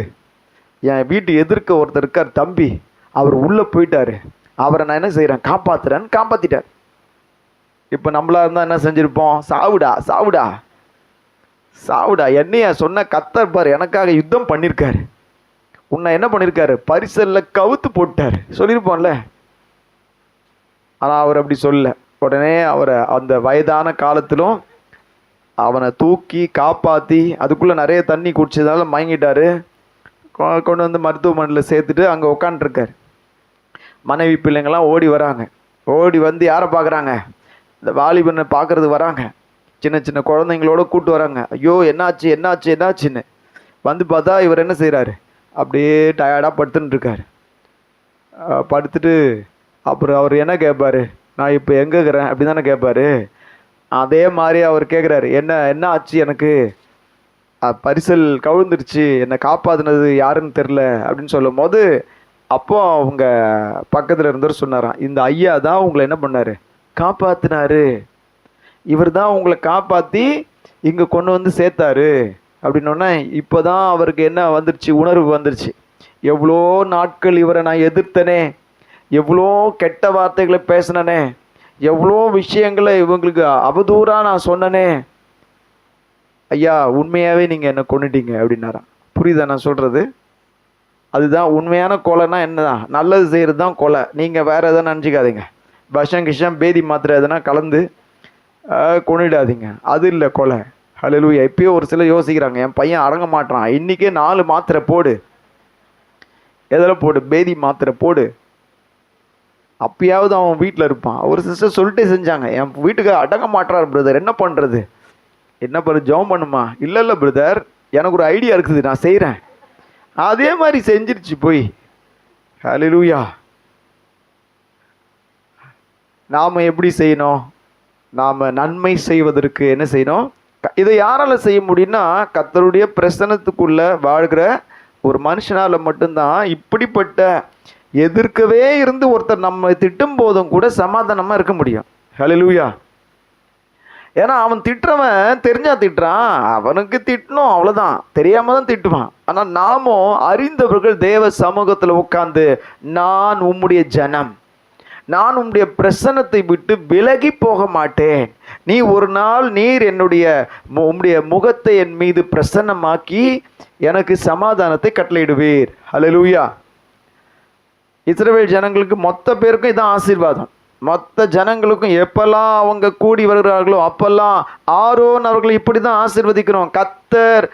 என் வீட்டு எதிர்க்க ஒருத்தர் இருக்கார் தம்பி, அவர் உள்ளே போயிட்டாரு, அவரை நான் என்ன செய்கிறேன் காப்பாற்றுறேன்னு காப்பாற்றிட்டார். இப்போ நம்மளா இருந்தால் என்ன செஞ்சுருப்போம், சாவுடா என்னையா சொன்ன, கத்தர் பார் எனக்காக யுத்தம் பண்ணியிருக்காரு, உன்னை என்ன பண்ணியிருக்காரு பரிசலில் கவுத்து போட்டார் சொல்லியிருப்போம்ல. ஆனால் அவர் அப்படி சொல்ல. உடனே அவரை அந்த வயதான காலத்திலும் அவனை தூக்கி காப்பாற்றி, அதுக்குள்ளே நிறைய தண்ணி குடிச்சதுனால மயங்கிட்டாரு. கொண்டு வந்து மருத்துவமனையில் சேர்த்துட்டு அங்கே உட்காந்துருக்கார். மனைவி பிள்ளைங்கள்லாம் ஓடி வராங்க. ஓடி வந்து யாரை பார்க்குறாங்க? இந்த வாலிபனை பார்க்கறது வராங்க. சின்ன சின்ன குழந்தைங்களோட கூப்பிட்டு வராங்க. ஐயோ என்னாச்சு என்னாச்சு என்னாச்சுன்னு வந்து பார்த்தா இவர் என்ன செய்கிறாரு? அப்படியே டயர்டாக படுத்துன்னு இருக்கார். படுத்துட்டு அப்புறம் அவர் என்ன கேட்பாரு? நான் இப்போ எங்கே இருக்கிறேன் அப்படி தானே கேட்பாரு. அதே மாதிரி அவர் கேட்குறாரு, என்ன ஆச்சு எனக்கு? பரிசல் கவிழ்ந்துருச்சு, என்னை காப்பாற்றினது யாருன்னு தெரில அப்படின்னு சொல்லும் போது, அப்போ அவங்க பக்கத்தில் இருந்தவர் சொன்னாராம், இந்த ஐயா தான் உங்களை என்ன பண்ணார்? காப்பாற்றினாரு. இவர் தான் உங்களை காப்பாற்றி இங்கே கொண்டு வந்து சேர்த்தாரு அப்படின்னோடனே இப்போ தான் அவருக்கு என்ன வந்துருச்சு? உணர்வு வந்துருச்சு. எவ்வளோ நாட்கள் இவரை நான் எதிர்த்தனே, எவ்வளோ கெட்ட வார்த்தைகளை பேசினனே, எவ்வளோ விஷயங்களை இவங்களுக்கு அவதூறாக நான் சொன்னனே, ஐயா உண்மையாகவே நீங்கள் என்னை கொண்டுட்டீங்க அப்படின்னாராம். புரியுதா நான் சொல்கிறது? அதுதான் உண்மையான கொலைனா என்னதான்? நல்லது செய்கிறது தான் கொலை. நீங்கள் வேறு எதாவது நினச்சிக்காதீங்க. விஷம் பேதி மாத்திரை எதனா கலந்து கொண்டுடாதீங்க. அது இல்லை கொலை. ஹல்லேலூயா. இப்போயே ஒரு சிலர் யோசிக்கிறாங்க, என் பையன் அடங்க மாட்டான், இன்றைக்கே 4 மாத்திரை போடு. எதில் போடு? பேதி மாத்திரை போடு. அப்பயாவது அவன் வீட்டில் இருப்பான். ஒரு சிஸ்டர் சொல்லிட்டே செஞ்சாங்க, என் வீட்டுக்கு அடங்க மாட்டார் பிரதர், என்ன பண்ணுறது? என்ன பண்ணுறது? ஜெபம் பண்ணுமா? இல்லை பிரதர், எனக்கு ஒரு ஐடியா இருக்குது, நான் செய்கிறேன். அதே மாதிரி செஞ்சிருச்சு போய். ஹல்லேலூயா. நாம் எப்படி செய்யணும்? நாம் நன்மை செய்வதற்கு என்ன செய்யணும்? இதை யாரால் செய்ய முடியும்னா, கர்த்தருடைய பிரசன்னத்துக்குள்ளே வாழ்கிற ஒரு மனுஷனால் மட்டும்தான். இப்படிப்பட்ட எதிர்க்கவே இருந்து ஒருத்தர் நம்ம திட்டும் போதும் கூட சமாதானமாக இருக்க முடியும். ஹல்லேலூயா. ஏன்னா அவன் திட்டுறவன் தெரிஞ்சா திட்டுறான், அவனுக்கு திட்டணும் அவ்வளோதான், தெரியாமல் தான் திட்டுவான். ஆனால் நாமும் அறிந்தவர்கள் தேவ சமூகத்தில் உட்கார்ந்து, நான் உம்முடைய ஜனம், நான் உம்முடைய பிரசன்னத்தை விட்டு விலகி போக மாட்டேன். நீ ஒரு நாள் நீர் உம்முடைய முகத்தை என் மீது பிரசன்னமாக்கி எனக்கு சமாதானத்தை கட்டளையிடுவீர். ஹல்லேலூயா. இஸ்ரவேல் ஜனங்களுக்கு மொத்த பேருக்கும் இதான் ஆசீர்வாதம். மொத்த ஜனங்களுக்கும் எப்பெல்லாம் அவங்க கூடி வருகிறார்களோ அப்பெல்லாம் ஆரோன் அவர்களை இப்படி தான் ஆசீர்வதிக்கிறோம். கர்த்தர்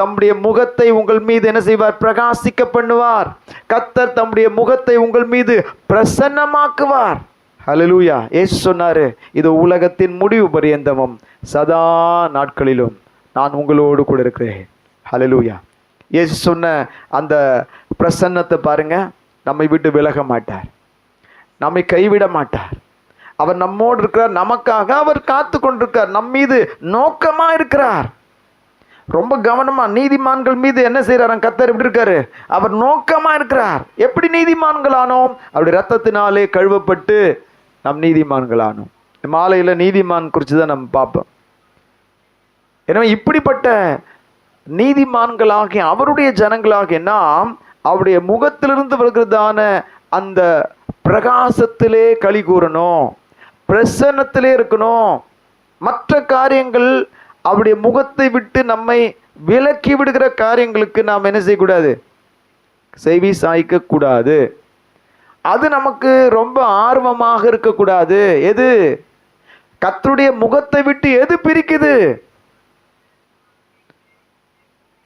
தம்முடைய முகத்தை உங்கள் மீது என்ன செய்வார்? பிரகாசிக்க பண்ணுவார். கர்த்தர் தம்முடைய முகத்தை உங்கள் மீது பிரசன்னமாக்குவார். ஹல்லேலூயா. இயேசு சொன்னாரு, இது உலகத்தின் முடிவு பரியந்தமும் சதா நாட்களிலும் நான் உங்களோடு கூட இருக்கிறேன். ஹல்லேலூயா. இயேசு சொன்ன அந்த பிரசன்னத்தை பாருங்க, நம்மை விட்டு விலக மாட்டார், நம்மை கைவிட மாட்டார். அவர் நம்மோடு இருக்கிறார், நமக்காக அவர் காத்து கொண்டிருக்கார், நம் மீது நோக்கமா இருக்கிறார். ரொம்ப கவனமா நீதிமான்கள் மீது என்ன செய்யறாரு கர்த்தர்? எப்படி இருக்காரு? அவர் நோக்கமா இருக்கிறார். எப்படி நீதிமான்கள் ஆனோம்? அப்படி ரத்தத்தினாலே கழுவப்பட்டு நம் நீதிமான்கள் ஆனோம். மாலையில நீதிமான் குறித்து தான் நம்ம பார்ப்போம். எனவே இப்படிப்பட்ட நீதிமான்களாகிய அவருடைய ஜனங்களாகிய நாம் அவருடைய முகத்திலிருந்து வருகிறதான அந்த பிரகாசத்திலே களி கூறணும், பிரசன்னத்திலே இருக்கணும். மற்ற காரியங்கள் அவருடைய முகத்தை விட்டு நம்மை விலக்கி விடுகிற காரியங்களுக்கு நாம் என்ன செய்யக்கூடாது? செவி சாய்க்க கூடாது. அது நமக்கு ரொம்ப ஆர்வமாக இருக்கக்கூடாது. எது? கர்த்தருடைய முகத்தை விட்டு எது பிரிக்குது?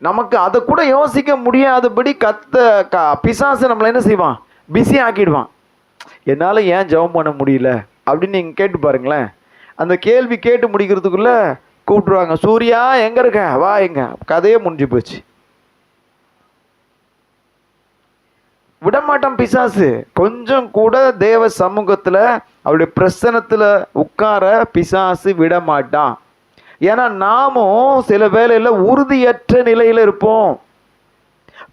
நமக்கு அதை கூட யோசிக்க முடியாதபடி பிசாசு நம்மளை என்ன செய்வான்? பிஸி ஆக்கிடுவான். என்னால் ஏன் ஜெபம் பண்ண முடியல அப்படின்னு நீங்கள் கேட்டு பாருங்களேன். அந்த கேள்வி கேட்டு முடிக்கிறதுக்குள்ள கூப்பிட்டுருவாங்க, சூர்யா எங்கே இருக்க, வா, எங்க கதையே முடிஞ்சு போச்சு. விடமாட்டான் பிசாசு. கொஞ்சம் கூட தேவ சமூகத்தில் அவருடைய பிரசன்னத்தில் உட்கார பிசாசு விடமாட்டான். ஏன்னா நாமும் சில வேளையில் உறுதியற்ற நிலையில் இருப்போம்,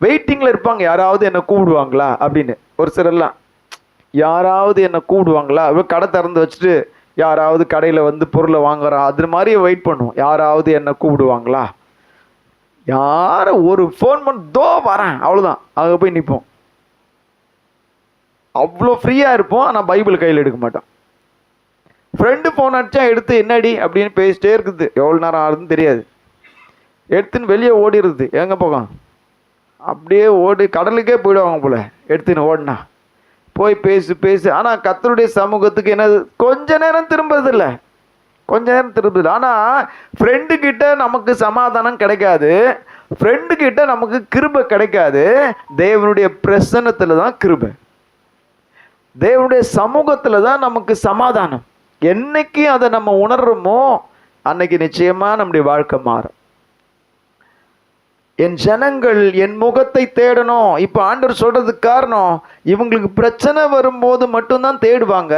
வெயிட்டிங்கில் இருப்பாங்க. யாராவது என்னை கூப்பிடுவாங்களா அப்படின்னு. ஒரு சிலர்லாம் யாராவது என்னை கூப்பிடுவாங்களா, கடை திறந்து வச்சுட்டு யாராவது கடையில் வந்து பொருளை வாங்குறோம், அது மாதிரியே வெயிட் பண்ணுவோம். யாராவது என்னை கூப்பிடுவாங்களா, யாரை ஒரு ஃபோன் பண்ணோ வரேன், அவ்வளோதான், அங்கே போய் நிற்போம். அவ்வளோ ஃப்ரீயாக இருப்போம். ஆனால் பைபிள் கையில் எடுக்க மாட்டோம். ஃப்ரெண்டு ஃபோன் அடிச்சா எடுத்து என்னடி அப்படின்னு பேசிட்டே இருக்குது. எவ்வளோ நேரம் ஆகுதுன்னு தெரியாது. எடுத்துன்னு வெளியே ஓடிடுறது. எங்கே போகும்? அப்படியே ஓடி கடலுக்கே போயிடுவாங்க போல எடுத்துன்னு ஓடினா. போய் பேசு. ஆனால் கர்த்தருடைய சமூகத்துக்கு என்ன கொஞ்ச நேரம் திரும்புறதில்லை. கொஞ்ச நேரம் திரும்புது. ஆனால் ஃப்ரெண்டு கிட்ட நமக்கு சமாதானம் கிடைக்காது, ஃப்ரெண்டு கிட்ட நமக்கு கிருபை கிடைக்காது. தேவனுடைய பிரசன்னத்தில் தான் கிருபை, தேவனுடைய சமூகத்தில் தான் நமக்கு சமாதானம். என்னைக்கு அதை நம்ம உணர்றோமோ அன்னைக்கு நிச்சயமா நம்முடைய வாழ்க்கை மாறும். என் ஜனங்கள் என் முகத்தை தேடணும். இப்போ ஆண்டவர் சொல்றதுக்கு காரணம், இவங்களுக்கு பிரச்சனை வரும்போது மட்டும்தான் தேடுவாங்க.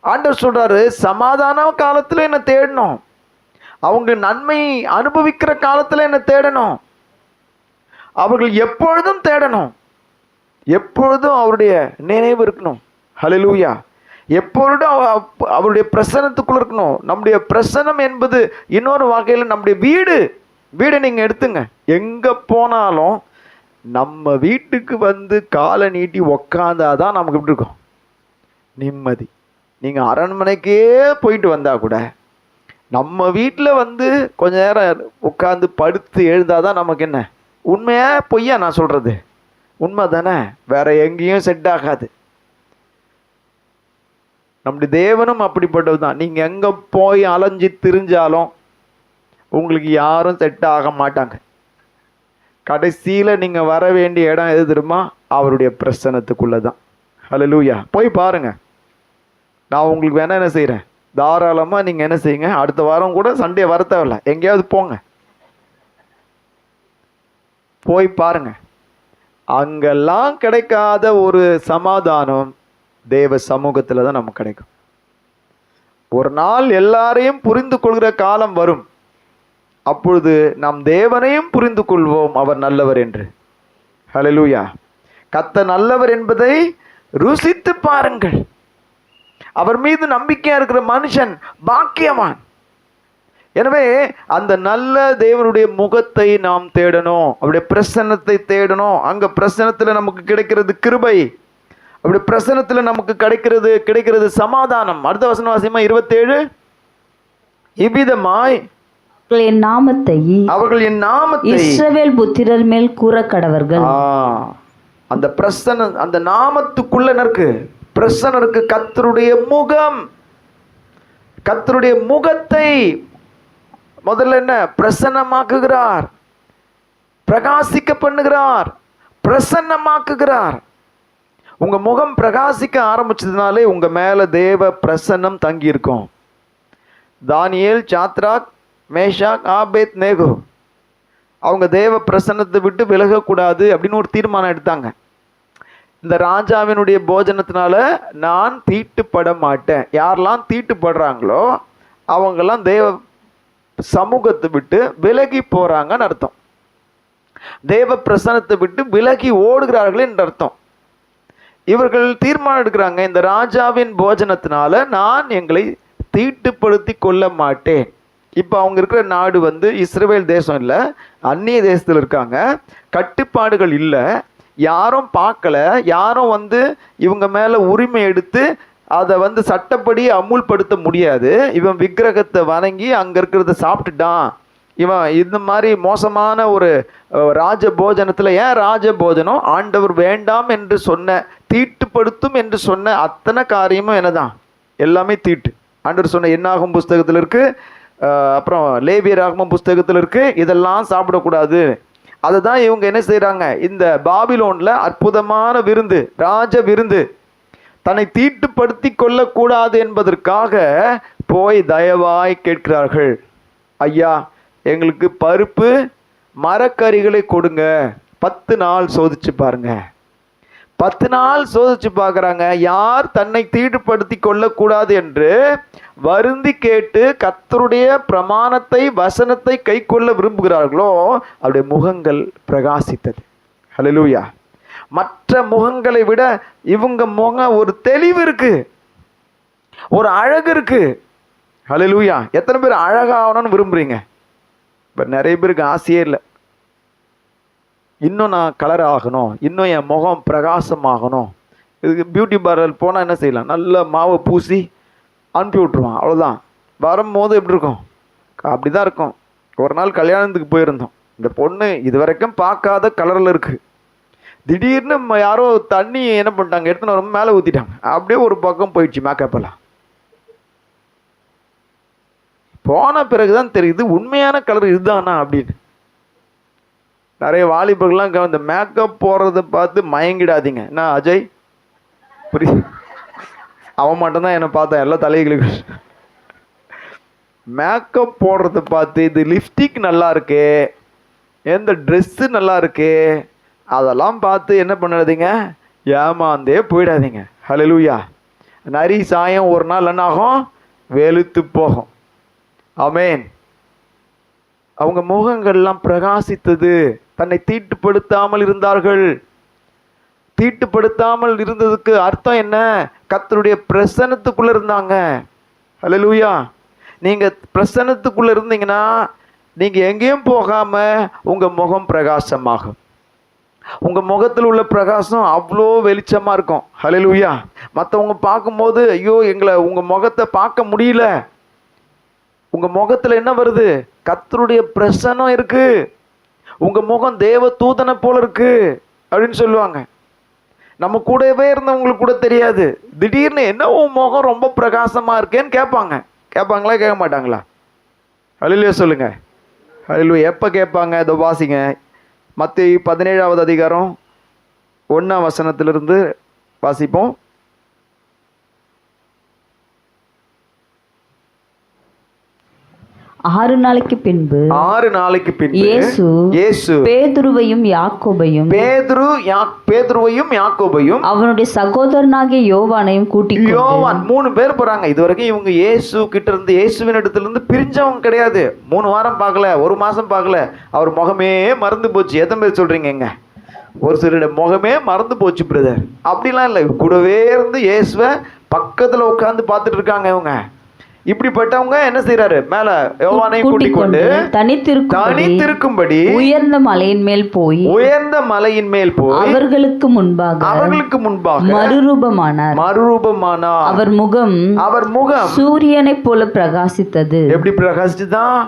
ஆண்டவர் சொல்றாரு, சமாதான காலத்துல என்ன தேடணும், அவங்க நன்மை அனுபவிக்கிற காலத்துல என்ன தேடணும். அவர்கள் எப்பொழுதும் தேடணும், எப்பொழுதும் அவருடைய நினைவு இருக்கணும். ஹல்லேலூயா. எப்பொழுதும் அவருடைய பிரசன்னத்துக்குள்ள இருக்கணும். நம்முடைய பிரசன்னம் என்பது இன்னொரு வகையில் நம்முடைய வீடு நீங்கள் எடுத்துங்க. எங்கே போனாலும் நம்ம வீட்டுக்கு வந்து காலை நீட்டி உக்காந்தாதான் நமக்கு எப்படி இருக்கும், நிம்மதி. நீங்கள் அரண்மனைக்கே போயிட்டு வந்தால் கூட நம்ம வீட்டில் வந்து கொஞ்ச நேரம் உட்காந்து படுத்து எழுந்தாதான் நமக்கு என்ன, உண்மையா பொய்யா நான் சொல்கிறது? உண்மை தானே, வேற எங்கேயும் செட் ஆகாது. நம்முடைய தேவனும் அப்படிப்பட்டது தான். நீங்கள் எங்கே போய் அலைஞ்சு திரிஞ்சாலும் உங்களுக்கு யாரும் செட் ஆக மாட்டாங்க. கடைசியில் நீங்கள் வர வேண்டிய இடம் எது தெரியுமா? அவருடைய பிரசன்னத்துக்குள்ளே தான். ஹல்லேலூயா. போய் பாருங்க. நான் உங்களுக்கு வேணா என்ன செய்கிறேன், தாராளமாக நீங்கள் என்ன செய்யுங்க, அடுத்த வாரம் கூட சண்டே வர தேவையில்ல, எங்கேயாவது போங்க, போய் பாருங்க. அங்கெல்லாம் கிடைக்காத ஒரு சமாதானம் தேவ சமூகத்தில் தான் நமக்கு கிடைக்கும். ஒரு நாள் எல்லாரையும் புரிந்து கொள்கிற காலம் வரும். அப்பொழுது நாம் தேவனையும் புரிந்து கொள்வோம், அவர் நல்லவர் என்று. ஹல்லேலூயா. கர்த்தர் நல்லவர் என்பதை ருசித்து பாருங்கள். அவர் மீது நம்பிக்கையா இருக்கிற மனுஷன் பாக்கியவான். எனவே அந்த நல்ல தேவனுடைய முகத்தை நாம் தேடணும், அவருடைய பிரசன்னத்தை தேடணும். அங்க பிரசன்னத்தில் நமக்கு கிடைக்கிறது கிருபை, அவருடைய பிரசன்னத்தில் நமக்கு கிடைக்கிறது சமாதானம். அடுத்த வசனம் வாசிமா 27. இவ்விதமாய் அவர்கள் என் நாமத்தை இஸ்ரவேல் புத்திரர் மேல் கூற கடவர்கள். அந்த பிரசன்ன, அந்த நாமத்துக்குள்ள இருக்கு பிரசன்னம் இருக்கு. கர்த்தருடைய முகம், கர்த்தருடைய முகத்தை முதல்ல என்ன பிரசன்னமாக்குகிறார், பிரகாசிக்க பண்ணுகிறார், பிரசன்னமாக்குகிறார். உங்க முகம் பிரகாசிக்க ஆரம்பிச்சதுனாலே உங்க மேல தேவ பிரசன்னம் தங்கி இருக்கும். தானியேல், சாத்ராக், மேஷாக், ஆபேத் நேகோ அவங்க தேவ பிரசன்னத்தை விட்டு விலகக்கூடாது அப்படின்னு ஒரு தீர்மானம் எடுத்தாங்க. இந்த ராஜாவினுடைய போஜனத்தினால நான் தீட்டுப்பட மாட்டேன். யாரெல்லாம் தீட்டுப்படுறாங்களோ அவங்கெல்லாம் தேவ சமூகத்தை விட்டு விலகி போறாங்கன்னு அர்த்தம். தேவ பிரசன்னத்தை விட்டு விலகி ஓடுகிறார்கள் என்று அர்த்தம். இவர்கள் தீர்மானம் எடுக்கிறாங்க, இந்த ராஜாவின் போஜனத்தினால நான் எங்களை தீட்டுப்படுத்தி கொள்ள மாட்டேன். இப்போ அவங்க இருக்கிற நாடு வந்து இஸ்ரவேல் தேசம் இல்லை, அந்நிய தேசத்தில் இருக்காங்க. கட்டுப்பாடுகள் இல்லை, யாரும் பார்க்கல, யாரும் வந்து இவங்க மேலே உரிமை எடுத்து அதை வந்து சட்டப்படி அமுல்படுத்த முடியாது. இவன் விக்கிரகத்தை வணங்கி அங்கே இருக்கிறத சாப்பிட்டுட்டான், இவன் இந்த மாதிரி மோசமான ஒரு ராஜ போஜனத்தில். ஏன் ராஜ போஜனம்? ஆண்டவர் வேண்டாம் என்று சொன்ன, தீட்டுப்படுத்தும் என்று சொன்ன அத்தனை காரியமும் என்னதான், எல்லாமே தீட்டு. ஆண்டவர் சொன்ன என்னாகும் புஸ்தகத்தில் இருக்கு, அப்புறம் லேவியராகமம் புஸ்தகத்தில் இருக்கு, இதெல்லாம் சாப்பிடக்கூடாது. அதுதான் இவங்க என்ன செய்கிறாங்க, இந்த பாபிலோனில் அற்புதமான விருந்து, ராஜ விருந்து, தன்னை தீட்டுப்படுத்தி கொள்ளக்கூடாது என்பதற்காக போய் தயவாய் கேட்கிறார்கள், ஐயா எங்களுக்கு பருப்பு மரக்கறிகளை கொடுங்க, 10 நாள் சோதிச்சு பாருங்க. 10 நாள் சோதிச்சு பார்க்குறாங்க. யார் தன்னை தீட்டுப்படுத்தி கொள்ளக்கூடாது என்று வருந்தி கேட்டு கர்த்தருடைய பிரமாணத்தை வசனத்தை கை கொள்ள விரும்புகிறார்களோ அவருடைய முகங்கள் பிரகாசித்தது. ஹல்லேலூயா. மற்ற முகங்களை விட இவங்க முகம் ஒரு தெளிவு இருக்கு, ஒரு அழகு இருக்கு. ஹல்லேலூயா. எத்தனை பேர் அழகாகணும்னு விரும்புறீங்க? இப்போ நிறைய பேருக்கு ஆசையே இல்லை, இன்னும் நான் கலர் ஆகணும், இன்னும் என் முகம் பிரகாசமாகணும். இதுக்கு பியூட்டி பார்லர் போனால் என்ன செய்யலாம், நல்ல மாவை பூசி அனுப்பி விட்ருவான், அவ்வளோதான். வரும்போது எப்படி இருக்கும், அப்படி தான் இருக்கும். ஒரு நாள் கல்யாணத்துக்கு போயிருந்தோம், இந்த பொண்ணு இது வரைக்கும் பார்க்காத கலரில் இருக்குது. திடீர்னு யாரோ தண்ணி என்ன பண்ணிட்டாங்க, எடுத்துன்னு ரொம்ப மேலே ஊற்றிட்டாங்க, அப்படியே ஒரு பக்கம் போயிடுச்சு மேக்கப்பெல்லாம். போன பிறகுதான் தெரியுது உண்மையான கலர் இதுதானா அப்படின்னு. நிறைய வாலிபர்கள்லாம் இந்த மேக்கப் போடுறத பார்த்து மயங்கிடாதீங்க. என்ன அஜய் புரியுது? அவன் மட்டும்தான் என்னை பார்த்தேன், எல்லாம் தலைகளுக்கு. மேக்கப் போடுறத பார்த்து இது லிப்ஸ்டிக் நல்லா இருக்கு, எந்த ட்ரெஸ்ஸு நல்லா இருக்கு, அதெல்லாம் பார்த்து என்ன பண்ணாதீங்க, ஏமாந்தே போயிடாதீங்க. ஹல்லேலூயா. நரி சாயம் ஒரு நாள் என்ன ஆகும், வெளுத்து போகும். ஆமென். அவங்க முகங்கள்லாம் பிரகாசித்தது. தன்னை தீட்டுப்படுத்தாமல் இருந்தார்கள். தீட்டுப்படுத்தாமல் இருந்ததுக்கு அர்த்தம் என்ன? கர்த்தருடைய பிரசன்னத்துக்குள்ள இருந்தாங்க. ஹல்லேலூயா. நீங்க பிரசன்னத்துக்குள்ள இருந்தீங்கன்னா நீங்க எங்கேயும் போகாம உங்க முகம் பிரகாசமாகும். உங்க முகத்தில் உள்ள பிரகாசம் அவ்வளோ வெளிச்சமா இருக்கும். ஹல்லேலூயா. மற்றவங்க பார்க்கும்போது ஐயோ எங்களை உங்க முகத்தை பார்க்க முடியல, உங்க முகத்துல என்ன வருது? கர்த்தருடைய பிரசன்னம் இருக்கு, உங்க முகம் தேவ தூதனை போல இருக்கு அப்படின்னு சொல்லுவாங்க. நம்ம கூடவே இருந்தவங்களுக்கு கூட தெரியாது, திடீர்னு என்ன உன் முகம் ரொம்ப பிரகாசமா இருக்கேன்னு கேட்பாங்க. கேட்பாங்களா கேட்க மாட்டாங்களா? ஹல்லேலூயா சொல்லுங்க. ஹல்லேலூயா. எப்போ கேட்பாங்க? இதை வாசிங்க, மத்தேயு 17வது அதிகாரம் 1ஆம் வசனத்திலிருந்து வாசிப்போம். ஆறு நாளைக்கு பின்பு இயேசு பேதுருவையும் யாக்கோபையும் அவனுடைய சகோதரனாகிய யோவானையும் கூட்டிக் கொண்டு, யோவான் 3 பேர் போறாங்க. இதுவரைக்கும் இவங்க இயேசு கிட்ட இருந்து, இயேசுவின் இடத்துல இருந்து பிரிஞ்சவங்க கிடையாது. 3 வாரம் பார்க்கல, 1 மாசம் பார்க்கல, அவர் முகமே மறந்து போச்சு. எத்தனை பேர் சொல்றீங்க? ஒரு சிலருடைய முகமே மறந்து போச்சு பிரதர். அப்படிலாம் இல்லை, கூடவே இருந்து இயேசுவை பக்கத்துல உட்கார்ந்து பார்த்துட்டு இருக்காங்க இவங்க. இப்படிப்பட்டவங்க என்ன செய்யறாரு? மேல யோவானை கூட்டிக் கொண்டு தனித்திருக்கும்படி உயர்ந்த மலையின் மேல் போய் அவர்களுக்கு முன்பாக மறுரூபமானார். அவர் முகம் சூரியனைப் போல பிரகாசித்தது. எப்படி பிரகாசிச்சுதான்?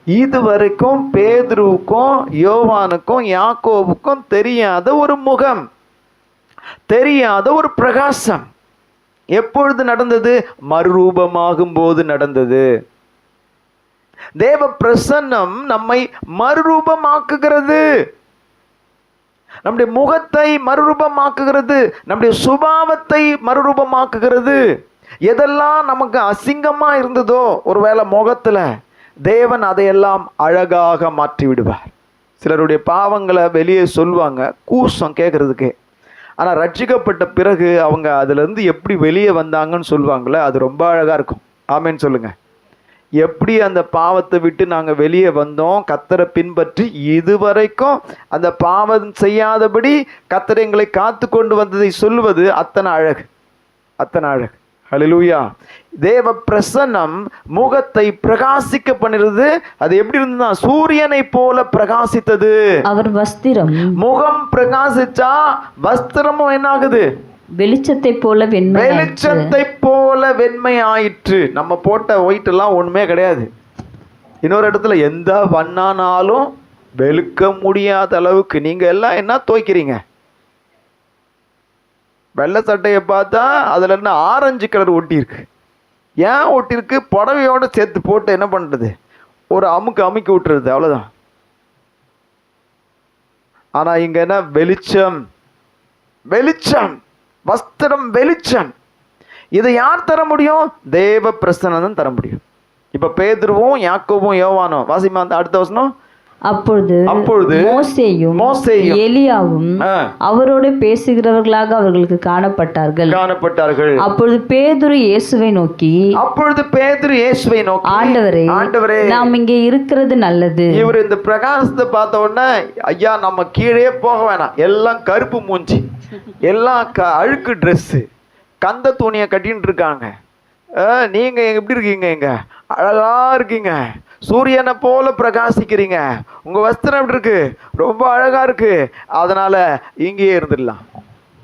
இதுவரைக்கும் பேதுருவுக்கும் யோவானுக்கும் யாக்கோபுக்கும் தெரியாத ஒரு முகம், தெரியாத ஒரு பிரகாசம். எப்பொழுது நடந்தது? மறுரூபமாகும் போது நடந்தது. தேவ பிரசன்னம் நம்மை மறுரூபமாக்குகிறது, நம்முடைய முகத்தை மறுரூபமாக்குகிறது, நம்முடைய சுபாவத்தை மறுரூபமாக்குகிறது. எதெல்லாம் நமக்கு அசிங்கமா இருந்ததோ ஒருவேளை முகத்துல, தேவன் அதையெல்லாம் அழகாக மாற்றி விடுவார். சிலருடைய பாவங்களை வெளியே சொல்லுவாங்க, கூசம் கேட்கறதுக்கு. ஆனால் ரட்சிக்கப்பட்ட பிறகு அவங்க அதுலேருந்து எப்படி வெளியே வந்தாங்கன்னு சொல்லுவாங்களே, அது ரொம்ப அழகாக இருக்கும். ஆமேன்னு சொல்லுங்க. எப்படி அந்த பாவத்தை விட்டு நாங்கள் வெளியே வந்தோம், கர்த்தரை பின்பற்றி இதுவரைக்கும் அந்த பாவம் செய்யாதபடி கர்த்தர் எங்களை காத்து கொண்டு வந்ததை சொல்லுவது அத்தனை அழகு, அத்தனை அழகு. ஹல்லேலூயா. தேவ பிரசன்னம் முகத்தை பிரகாசிக்க பண்ணிருது. அது எப்படி இருந்ததுன்னா சூரியனை போல பிரகாசித்தது. அவர் வஸ்திரம், முகம் பிரகாசிச்சா வஸ்திரமும் என்ன ஆகுது? வெளிச்சத்தை போல வெண்மை ஆயிற்று. நம்ம போட்ட ஒயிட் எல்லாம் ஒண்ணுமே கிடையாது. இன்னொரு இடத்துல எந்த வண்ணானாலும் வெளுக்க முடியாத அளவுக்கு நீங்க எல்லாம் என்ன துவைக்கிறீங்க? வெள்ளை சட்டையை பார்த்தா அதுல என்ன ஆரஞ்சு கலர் ஒட்டியிருக்கு. ஏன் ஒட்டியிருக்கு? புடவையோட சேர்த்து போட்டு என்ன பண்றது? ஒரு அமுக்கி விட்டுறது, அவ்வளவுதான். ஆனா இங்க என்ன? வெளிச்சம், வெளிச்சம், வஸ்திரம், வெளிச்சம். இதை யார் தர முடியும்? தேவ பிரசன்னம் தர முடியும். இப்ப பேதுருவும் யாக்கோபும் யோவானும் வாசிமா அடுத்த வசனம். அப்பொழுது மோசேயும் எலியாவும் அவரோடு பேசுகிறவர்களாக அவர்களுக்கு காணப்பட்டார்கள். அப்பொழுது பேதுரு இயேசுவை நோக்கி, ஆண்டவரே, நாம் இங்கே இருக்கிறது நல்லது. இவர் இந்த பிரகாசத்தை பார்த்த உடனே, ஐயா நம்ம கீழே போக வேணாம், எல்லாம் கருப்பு மூஞ்சி, எல்லாம் அழுக்கு ட்ரெஸ், கந்த துணியை கட்டின்னு இருக்காங்க, நீங்க எப்படி இருக்கீங்க? இங்க அழகா இருக்கீங்க, சூரியனை போல பிரகாசிக்கிறீங்க, உங்க வஸ்திரம் எப்படி இருக்கு? ரொம்ப அழகா இருக்கு. அதனால இங்கே இருந்துடலாம்.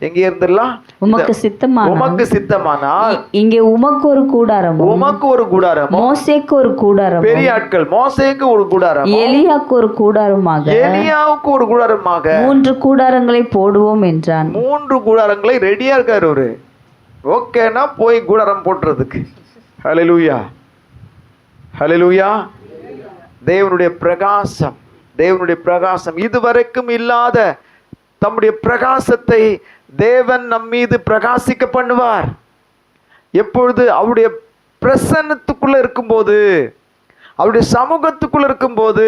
எங்கே இருந்துடலாம்? உமக்கு சித்தமானால் இங்கே உமக்கு ஒரு கூடாரம், மோசேக்கு ஒரு கூடாரம், பெரிய ஆட்கள் மோசேக்கு ஒரு கூடாரம், எலியாவுக்கு ஒரு கூடாரமாக 3 கூடாரங்களை போடுவோம் என்றான். 3 கூடாரங்களை ரெடியா இருக்காரு அவரு. ஓகேனா போய் கூடாரம் போட்டுறதுக்கு. ஹல்லேலூயா. ஹல்லேலூயா. தேவனுடைய பிரகாசம், தேவனுடைய பிரகாசம், இதுவரைக்கும் இல்லாத தம்முடைய பிரகாசத்தை தேவன் நம் மீது பிரகாசிக்க பண்ணுவார். எப்பொழுது? அவருடைய பிரசன்னத்துக்குள்ள இருக்கும்போது, அவருடைய சமூகத்துக்குள்ள இருக்கும்போது.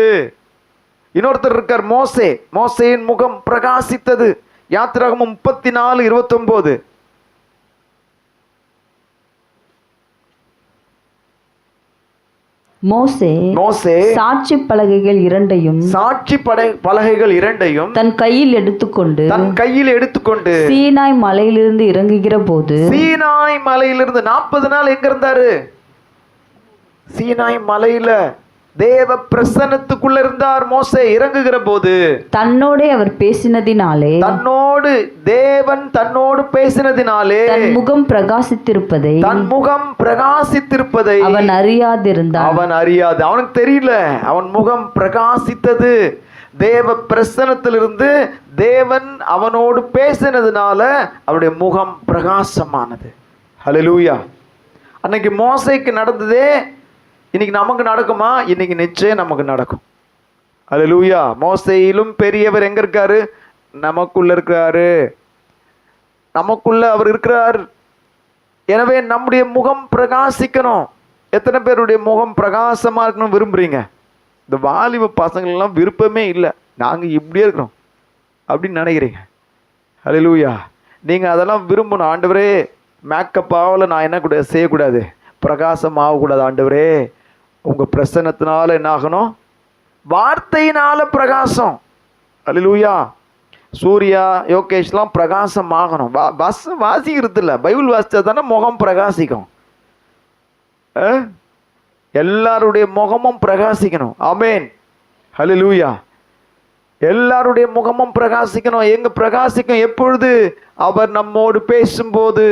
இன்னொருத்தர் இருக்கார், மோசே. மோசேயின் முகம் பிரகாசித்தது. யாத்திராகமம் 34:29. மோசே சாட்சி பலகைகள் இரண்டையும் தன் கையில் எடுத்துக்கொண்டு சீனாய் மலையிலிருந்து இறங்குகிற போது, சீனாய் மலையிலிருந்து 40 நாள் எங்க இருந்தாரு? சீனாய் மலையில தேவ பிரசன்னத்துக்குள்ள இருந்தார் மோசே. இறங்குகிற போது தன்னோடு அவர் பேசினதினாலே, தேவன் தன்னோடு பேசினதினாலே தன் முகம் பிரகாசித்திருப்பதை அவன் அறியாதிருந்தான். அவனுக்கு தெரியல. அவன் முகம் பிரகாசித்தது. தேவ பிரசன்னத்திலிருந்து தேவன் அவனோடு பேசினதுனால அவருடைய முகம் பிரகாசமானது. ஹல்லேலூயா. அன்னைக்கு மோசேக்கு நடந்ததே இன்னைக்கு நமக்கு நடக்குமா? இன்னைக்கு நிச்சயம் நமக்கு நடக்கும். ஹல்லேலூயா. மோசேயிலும் பெரியவர் எங்க இருக்காரு? நமக்குள்ள இருக்கிறாரு. நமக்குள்ள அவர் இருக்கிறார். எனவே நம்முடைய முகம் பிரகாசிக்கணும். எத்தனை பேருடைய முகம் பிரகாசமா இருக்கணும் விரும்புறீங்க? இந்த வாலிப பசங்களெல்லாம் விருப்பமே இல்லை, நாங்க இப்படியே இருக்கிறோம் அப்படின்னு நினைக்கிறீங்க. ஹல்லேலூயா. நீங்க அதெல்லாம் விரும்பணும். ஆண்டவரே, மேக்கப் ஆகல, நான் என்ன கூட செய்யக்கூடாது, பிரகாசம் ஆகக்கூடாது. ஆண்டவரே, உங்க பிரசன்னத்தினால என்ன ஆகணும்? வார்த்தையினால பிரகாசம். ஹல்லேலூயா. சூர்யா, யோகேஷ்லாம் பிரகாசம் ஆகணும். வாசிக்கிறது இல்லை, பைபிள் வாசிச்சா தானே முகம் பிரகாசிக்கும். எல்லாருடைய முகமும் பிரகாசிக்கணும். ஆமென். ஹல்லேலூயா. எல்லாருடைய முகமும் பிரகாசிக்கணும். எங்க பிரகாசிக்கும்? எப்பொழுது? அவர் நம்மோடு பேசும்போது.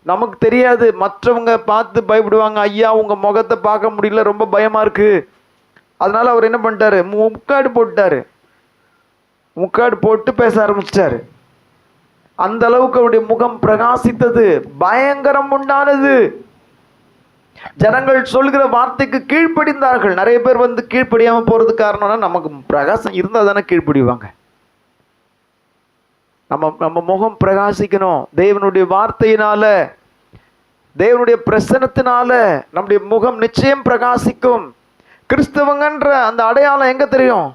நமக்கு தெரியாது, மற்றவங்க பார்த்து பயப்படுவாங்க. ஐயா, உங்க முகத்தை பார்க்க முடியல, ரொம்ப பயமா இருக்கு. அதனால அவர் என்ன பண்ணிட்டாரு? முக்காடு போட்டு பேச ஆரம்பிச்சிட்டாரு. அந்த அளவுக்கு அவருடைய முகம் பிரகாசித்தது, பயங்கரம் உண்டானது. ஜனங்கள் சொல்கிற வார்த்தைக்கு கீழ்ப்படிந்தார்கள். நிறைய பேர் கீழ்ப்படியாம போறதுக்கு காரணம்னா, நமக்கு பிரகாசம் இருந்தா தானே கீழ்ப்படிவாங்க. நம்ம முகம் பிரகாசிக்கணும். தேவனுடைய வார்த்தையினால, தேவனுடைய பிரசன்னத்தினால நம்முடைய முகம் நிச்சயம் பிரகாசிக்கும். கிறிஸ்தவங்கன்ற அந்த அடையாளம் எங்க தெரியும்?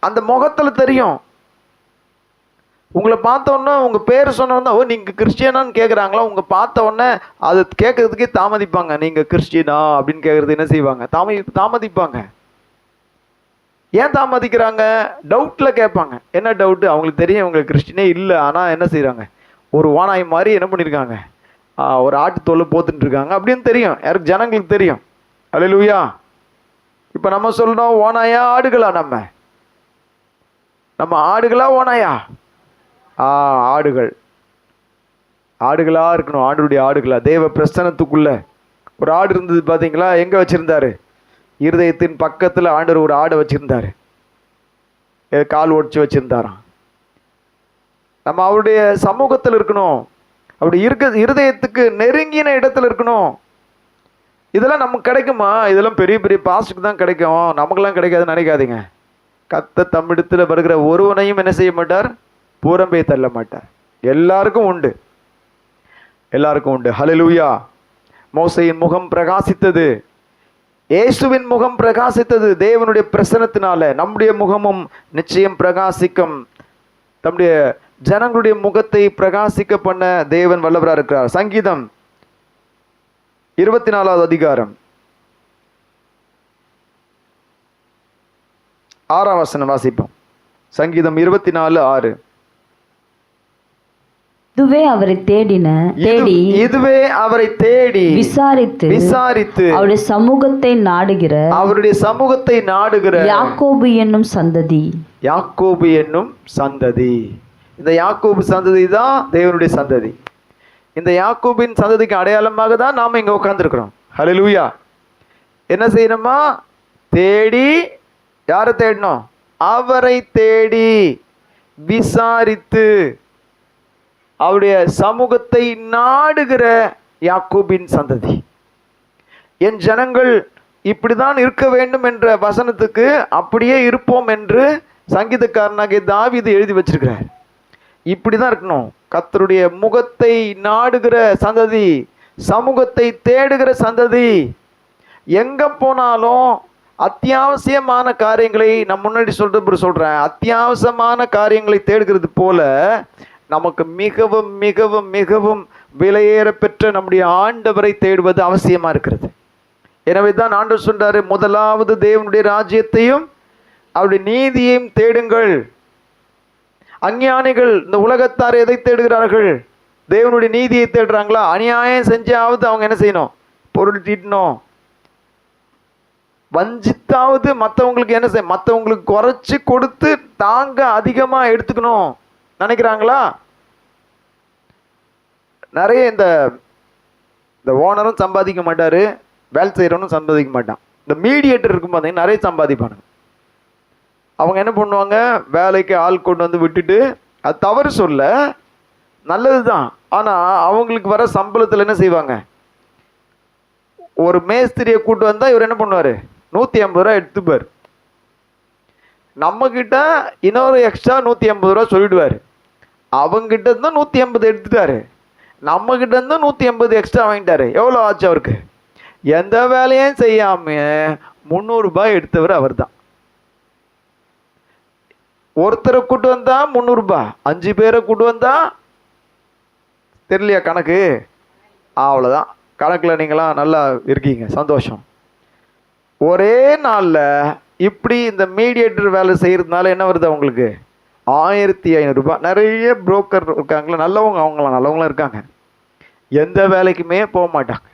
அந்த முகத்துல தெரியும். உங்களை பார்த்தோன்னா, உங்க பேர் சொன்னா, ஓ நீங்க கிறிஸ்டியனான்னு கேட்குறாங்களா? உங்க பார்த்த உடனே அது கேட்கறதுக்கே தாமதிப்பாங்க. நீங்க கிறிஸ்டியனா அப்படின்னு கேட்கறது என்ன செய்வாங்க? தாமதிப்பாங்க. ஏன் தாமதிக்கிறாங்க? டவுட்ல கேட்பாங்க. என்ன டவுட்டு? அவங்களுக்கு தெரியும் இவங்களுக்கு கிறிஸ்டினே இல்லை. ஆனால் என்ன செய்கிறாங்க? ஒரு ஓனாய் மாதிரி என்ன பண்ணியிருக்காங்க? ஒரு ஆட்டு தோலை போத்துட்டு இருக்காங்க அப்படின்னு தெரியும். யாருக்கு? ஜனங்களுக்கு தெரியும். ஹல்லேலூயா. இப்போ நம்ம சொல்றோம், ஓனாயா ஆடுகளா? நம்ம ஆடுகளா ஓனாயா? ஆடுகளா இருக்கணும். ஆடுடைய ஆடுகளா. தேவ பிரசன்னத்துக்குள்ள ஒரு ஆடு இருந்தது பார்த்தீங்களா? எங்க வச்சிருந்தாரு? இருதயத்தின் பக்கத்தில் ஆண்டவர் ஒரு ஆடை வச்சிருந்தாரு. கால் ஒடிச்சு வச்சிருந்தாராம். நம்ம அவருடைய சமூகத்தில் இருக்கணும். அப்படி இருதயத்துக்கு நெருங்கின இடத்துல இருக்கணும். இதெல்லாம் நமக்கு கிடைக்குமா? இதெல்லாம் பெரிய பெரிய பாஸ்டுக்கு தான் கிடைக்கும், நமக்கெல்லாம் கிடைக்காதுன்னு நினைக்காதீங்க. கர்த்தர் தம்மிடத்தில் வருகிற ஒருவனையும் என்ன செய்ய மாட்டார்? புறம்பே தள்ள மாட்டார். எல்லாருக்கும் உண்டு. ஹல்லேலூயா. மோசேயின் முகம் பிரகாசித்தது, இயேசுவின் முகம் பிரகாசித்தது. தேவனுடைய பிரசன்னத்தினால நம்முடைய முகமும் நிச்சயம் பிரகாசிக்கும். தம்முடைய ஜனங்களுடைய முகத்தை பிரகாசிக்க பண்ண தேவன் வல்லவராக இருக்கிறார். சங்கீதம் 24வது அதிகாரம் 6ஆம் வசனம் வாசிப்போம். சங்கீதம் 24:6. இதுவே அவரை தேடி விசாரித்து அவருடைய சமூகத்தை நாடுகிற யாக்கோபு என்னும் சந்ததி. இந்த யாக்கோபு சந்ததி தான் தேவனுடைய சந்ததி. இந்த யாக்கோபின் சந்ததிக்கு அடையாளமாக தான் நாம இங்க உட்கார்ந்துருக்கிறோம். ஹல்லேலூயா. என்ன செய்யணுமா? தேடி. யாரை தேடணும்? அவரை தேடி விசாரித்து அவருடைய சமூகத்தை நாடுகிற யாக்கோபின் சந்ததி. என் ஜனங்கள் இப்படிதான் இருக்க வேண்டும் என்ற வசனத்துக்கு அப்படியே இருப்போம் என்று சங்கீதக்காரனாகிய தாவீது எழுதி வச்சிருக்கிறார். இப்படிதான் இருக்கணும். கர்த்தருடைய முகத்தை நாடுகிற சந்ததி, சமூகத்தை தேடுகிற சந்ததி. எங்க போனாலும் அத்தியாவசியமான காரியங்களை நான் முன்னாடி சொல்றேன், அத்தியாவசியமான காரியங்களை தேடுகிறது போல நமக்கு மிகவும் மிகவும் மிகவும் விலையேற பெற்ற நம்முடைய ஆண்டவரை தேடுவது அவசியமா இருக்கிறது. எனவே தான் ஆண்டவர் சொல்றாரு, முதலாவது தேவனுடைய ராஜ்யத்தையும் அவருடைய நீதியையும் தேடுங்கள். அஞ்ஞானிகள் இந்த உலகத்தார் எதை தேடுகிறார்கள்? தேவனுடைய நீதியை தேடுறாங்களா? அநியாயம் செஞ்சாவது அவங்க என்ன செய்யணும்? பொருள் தீட்டணும். வஞ்சித்தாவது மற்றவங்களுக்கு என்ன செய்ய, மற்றவங்களுக்கு குறைச்சி கொடுத்து தாங்க அதிகமா எடுத்துக்கணும் நினைக்கிறாங்களா? நிறைய இந்த ஓனரும் சம்பாதிக்க மாட்டாரு, வேலை செய்யறவனும் சம்பாதிக்க மாட்டான். இந்த மீடியேட்டர் இருக்கும் பார்த்தீங்கன்னா நிறைய சம்பாதிப்பானுங்க. அவங்க என்ன பண்ணுவாங்க, வேலைக்கு ஆள் கொண்டு வந்து விட்டுட்டு, அது தவறு சொல்ல, நல்லது தான். ஆனால் அவங்களுக்கு வர சம்பளத்தில் என்ன செய்வாங்க, ஒரு மேஸ்திரியை கூட்டு வந்தால் இவர் என்ன பண்ணுவார், 150 ரூபா எடுத்துப்பார். நம்மக்கிட்ட இன்னொரு எக்ஸ்ட்ரா 150 ரூபா சொல்லிடுவார். அவங்ககிட்ட இருந்தால் 150 எடுத்துட்டாரு, நம்மக்கிட்ட இருந்தால் 150 எக்ஸ்ட்ரா வாங்கிட்டாரு. எவ்வளோ ஆச்சு அவருக்கு? எந்த வேலையும் செய்யாம 300 ரூபாய் எடுத்தவர் அவர் தான். ஒருத்தரை கூட்டு வந்தா 300 ரூபாய், 5 பேரை கூட்டு வந்தா தெரியலையா கணக்கு? அவ்வளோதான். கணக்கில் நீங்களாம் நல்லா இருக்கீங்க, சந்தோஷம். ஒரே நாளில் இப்படி இந்த மீடியேட்டர் வேலை செய்கிறதுனால என்ன வருது அவங்களுக்கு? 1500 ரூபாய். நிறைய புரோக்கர் இருக்காங்களா, நல்லவங்க, அவங்களாம் நல்லவங்களாம் இருக்காங்க. எந்த வேலைக்குமே போக மாட்டாங்க.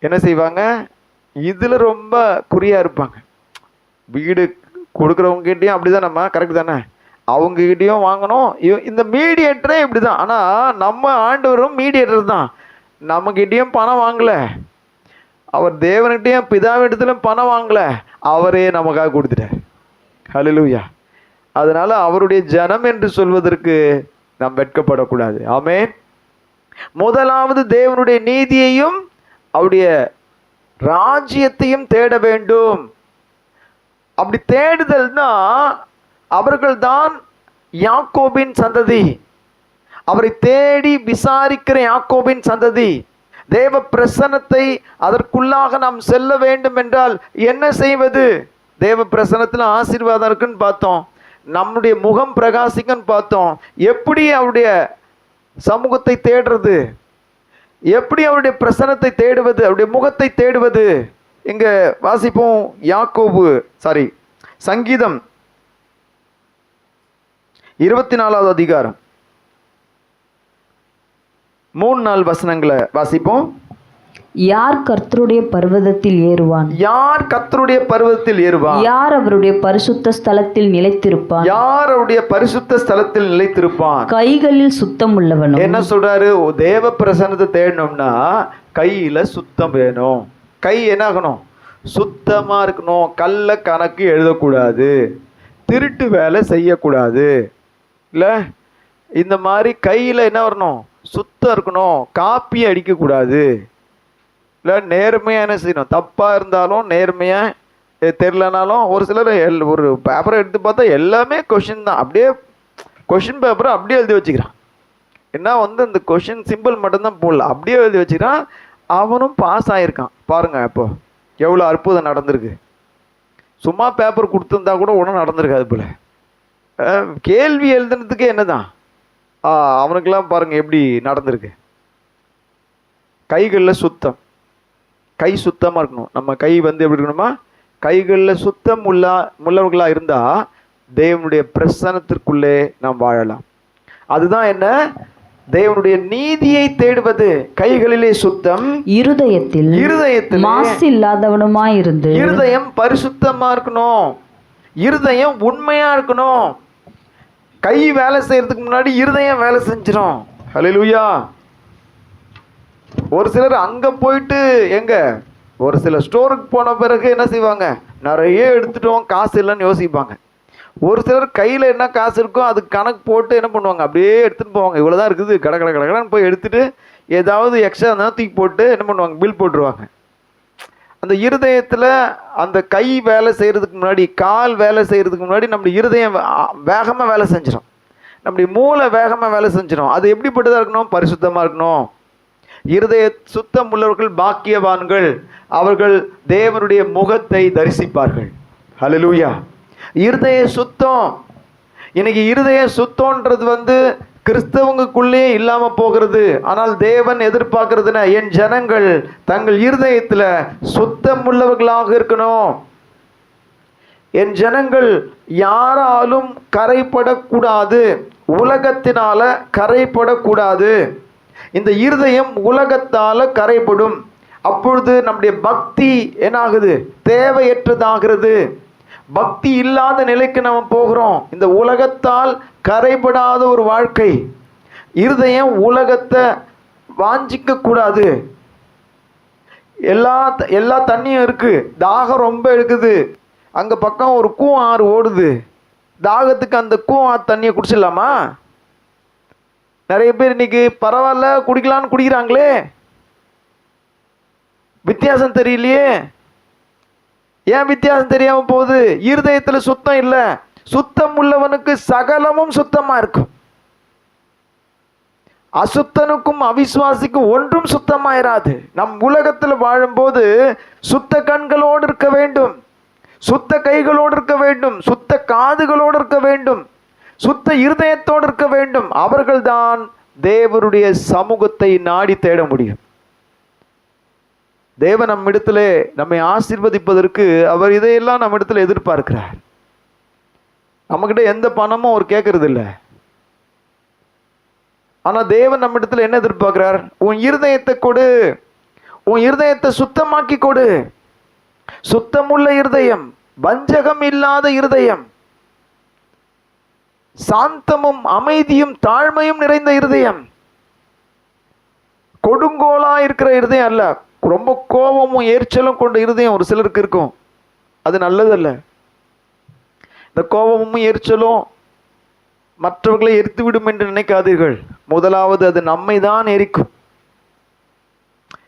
என்ன செய்வாங்க, இதில் ரொம்ப குறியாக இருப்பாங்க. வீடு கொடுக்குறவங்ககிட்டையும் அப்படி தான், நம்ம கரெக்ட் தானே, அவங்ககிட்டையும் வாங்கணும். இந்த மீடியேட்டரே இப்படி தான். ஆனால் நம்ம ஆண்டவரும் மீடியேட்டர் தான். நம்மகிட்டையும் பணம் வாங்கலை, அவர் தேவன்கிட்டையும் பிதாவிடத்திலும் பணம் வாங்கலை, அவரே நமக்காக கொடுத்துட்டார். ஹல்லேலூயா. அதனால அவருடைய ஜனம் என்று சொல்வதற்கு நாம் வெட்கப்படக்கூடாது. ஆமென். முதலாவது தேவனுடைய நீதியையும் அவருடைய ராஜ்யத்தையும் தேட வேண்டும். அப்படி தேடுதல்னா அவர்கள்தான் யாக்கோபின் சந்ததி. அவரை தேடி விசாரிக்கிற யாக்கோபின் சந்ததி. தேவ பிரசன்னத்தை அதற்குள்ளாக நாம் செல்ல வேண்டும் என்றால் என்ன செய்வது? தேவ பிரசன்னத்தில் ஆசீர்வாதம் இருக்குன்னு பார்த்தோம், நம்முடைய முகம் பிரகாசிக்குன்னு பார்த்தோம். எப்படி அவருடைய சமூகத்தை தேடுறது, எப்படி அவருடைய பிரசன்னத்தை தேடுவது, அவருடைய முகத்தை தேடுவது? இங்க வாசிப்போம். சங்கீதம் 24வது அதிகாரம் 3-4 வசனங்களை வாசிப்போம். யார் கர்த்தருடைய பர்வதத்தில் ஏறுவான்? யார் கர்த்தருடைய பர்வதத்தில் ஏறுவான்? யார் அவருடைய பரிசுத்த ஸ்தலத்தில் நிலைத்திருப்பான்? யார் அவருடைய பரிசுத்த ஸ்தலத்தில் நிலைத்திருப்பான்? கைகளில் சுத்தம் உள்ளவனும். என்ன சொல்றாரு? தேவ பிரசன்னத்தை தேடணும்னா கையில சுத்தம் வேணும். கை என்ன ஆகணும்? சுத்தமா இருக்கணும். கள்ள கணக்கு எழுதக்கூடாது, திருட்டு வேலை செய்யக்கூடாது, இல்லை இந்த மாதிரி கையில என்ன வரணும்? சுத்தம் இருக்கணும். காப்பி அடிக்கக்கூடாது, இல்லை நேர்மையாக என்ன செய்யணும்? தப்பாக இருந்தாலும் நேர்மையாக தெரிலனாலும், ஒரு சிலர் ஒரு பேப்பரை எடுத்து பார்த்தா எல்லாமே கொஷின் தான். அப்படியே கொஷின் பேப்பரை அப்படியே எழுதி வச்சுக்கிறான். ஏன்னா அந்த கொஷின் சிம்பிள் மட்டும்தான் போடல, அப்படியே எழுதி வச்சுக்கிறான். அவனும் பாஸ் ஆகியிருக்கான். பாருங்க இப்போ எவ்வளோ அற்புதம் நடந்திருக்கு. சும்மா பேப்பர் கொடுத்துருந்தா கூட ஒன்றும் நடந்திருக்காது போல. கேள்வி எழுதுனதுக்கு என்னதான் அவனுக்கெல்லாம் பாருங்க எப்படி நடந்திருக்கு. கைகளில் சுத்தம், கை சுத்தமாக இருக்கணும். நம்ம கை எப்படி இருக்கணுமா? கைகளில் சுத்தம் உள்ளவர்களாக இருந்தால் தேவனுடைய பிரசன்னத்திற்குள்ளே நாம் வாழலாம். அதுதான் என்ன? தேவனுடைய நீதியை தேடுவது. கைகளிலே சுத்தம், இருதயத்தில் மாசு இல்லாதவனுமாய் இருந்து. இருதயம் பரிசுத்தமா இருக்கணும், இருதயம் உண்மையா இருக்கணும். கை வேலை செய்யறதுக்கு முன்னாடி இருதயம் வேலை செஞ்சிடும். ஹல்லேலூயா. ஒரு சிலர் அங்க போயிட்டு ஒரு சில ஸ்டோருக்கு போன பிறகு என்ன செய்வாங்க? நிறைய எடுத்துட்டோம், காசு இல்லைன்னு யோசிப்பாங்க. ஒரு சிலர் கையில் என்ன காசு இருக்கோ அதுக்கு கணக்கு போட்டு என்ன பண்ணுவாங்க? அப்படியே எடுத்துகிட்டு போவாங்க. இவ்வளோதான் இருக்குது, கடை போய் எடுத்துகிட்டு ஏதாவது எக்ஸ்ட்ரா இருந்தால் தூக்கி போட்டு என்ன பண்ணுவாங்க? பில் போட்டுருவாங்க. அந்த இருதயத்தில் அந்த கை வேலை செய்கிறதுக்கு முன்னாடி, கால் வேலை செய்கிறதுக்கு முன்னாடி நம்முடைய இருதயம் வேகமாக வேலை செஞ்சிடும், நம்முடைய மூளை வேகமாக வேலை செஞ்சிடும். அது எப்படிப்பட்டதாக இருக்கணும்? பரிசுத்தமாக இருக்கணும். இருதய சுத்தம் உள்ளவர்கள் பாக்கியவான்கள், அவர்கள் தேவனுடைய முகத்தை தரிசிப்பார்கள். ஹல்லேலூயா. இருதய சுத்தம். இன்னைக்கு இருதய சுத்தம்ன்றது கிறிஸ்தவங்களுக்குள்ளே இல்லாம போகிறது. ஆனால் தேவன் எதிர்பார்க்கறதுன்னா, என் ஜனங்கள் தங்கள் இருதயத்துல சுத்தம் உள்ளவர்களாக இருக்கணும். என் ஜனங்கள் யாராலும் கரைப்படக்கூடாது, உலகத்தினால கரைப்படக்கூடாது. இந்த இருதயம் உலகத்தால கரைப்படும். அப்பொழுது நம்முடைய பக்தி என்ன ஆகுது? தேவையற்றதாகிறது. பக்தி இல்லாத நிலைக்கு நம்ம போகிறோம். இந்த உலகத்தால் கரைபடாத ஒரு வாழ்க்கை. இருதயம் உலகத்தை வாஞ்சிக்க கூடாது. எல்லா தண்ணியும் இருக்கு, தாகம் ரொம்ப இருக்குது, அங்க பக்கம் ஒரு ஆறு ஓடுது, தாகத்துக்கு அந்த ஆறு தண்ணியை குடிச்சிடலாமா? நிறைய பேர் இன்னைக்கு பரவாயில்ல குடிக்கலான்னு குடிக்கிறாங்களே, வித்தியாசம் தெரியலையே. ஏன் வித்தியாசம் தெரியாம போகுது? இருதயத்துல சுத்தம் இல்லை. சுத்தம் உள்ளவனுக்கு சகலமும் சுத்தமா இருக்கும். அசுத்தனுக்கும் அவிசுவாசிக்கும் ஒன்றும் சுத்தமாயிராது. நம் உலகத்தில் வாழும்போது சுத்த கண்களோடு இருக்க வேண்டும், சுத்த கைகளோடு இருக்க வேண்டும், சுத்த காதுகளோடு இருக்க வேண்டும், சுத்த இருதயத்தோடு இருக்க வேண்டும். அவர்கள்தான் தேவனுடைய சமூகத்தை நாடி தேட முடியும். தேவன் நம்மிடத்திலே நம்மை ஆசீர்வதிப்பதற்கு அவர் இதையெல்லாம் நம்மிடத்தில் எதிர்பார்க்கிறார். நம்மகிட்ட எந்த பணமும் அவர் கேட்கறது இல்லை. ஆனா தேவன் நம்மிடத்தில் என்ன எதிர்பார்க்கிறார்? உன் இருதயத்தை கொடு, உன் இருதயத்தை சுத்தமாக்கி கொடு. சுத்தமுள்ள இருதயம், வஞ்சகம் இல்லாத இருதயம், சாந்தமும் அமைதியும் தாழ்மையும் நிறைந்த இருதயம், கொடுங்கோலா இருக்கிற இருதயம் அல்ல. ரொம்ப கோபமும் எரிச்சலும் கொண்ட இருதயம் ஒரு சிலருக்கு இருக்கும், அது நல்லதல்ல. இந்த கோபமும் எரிச்சலும் மற்றவர்களை எரித்து விடும் என்று நினைக்காதீர்கள். முதலாவது அது நம்மை தான் எரிக்கும்.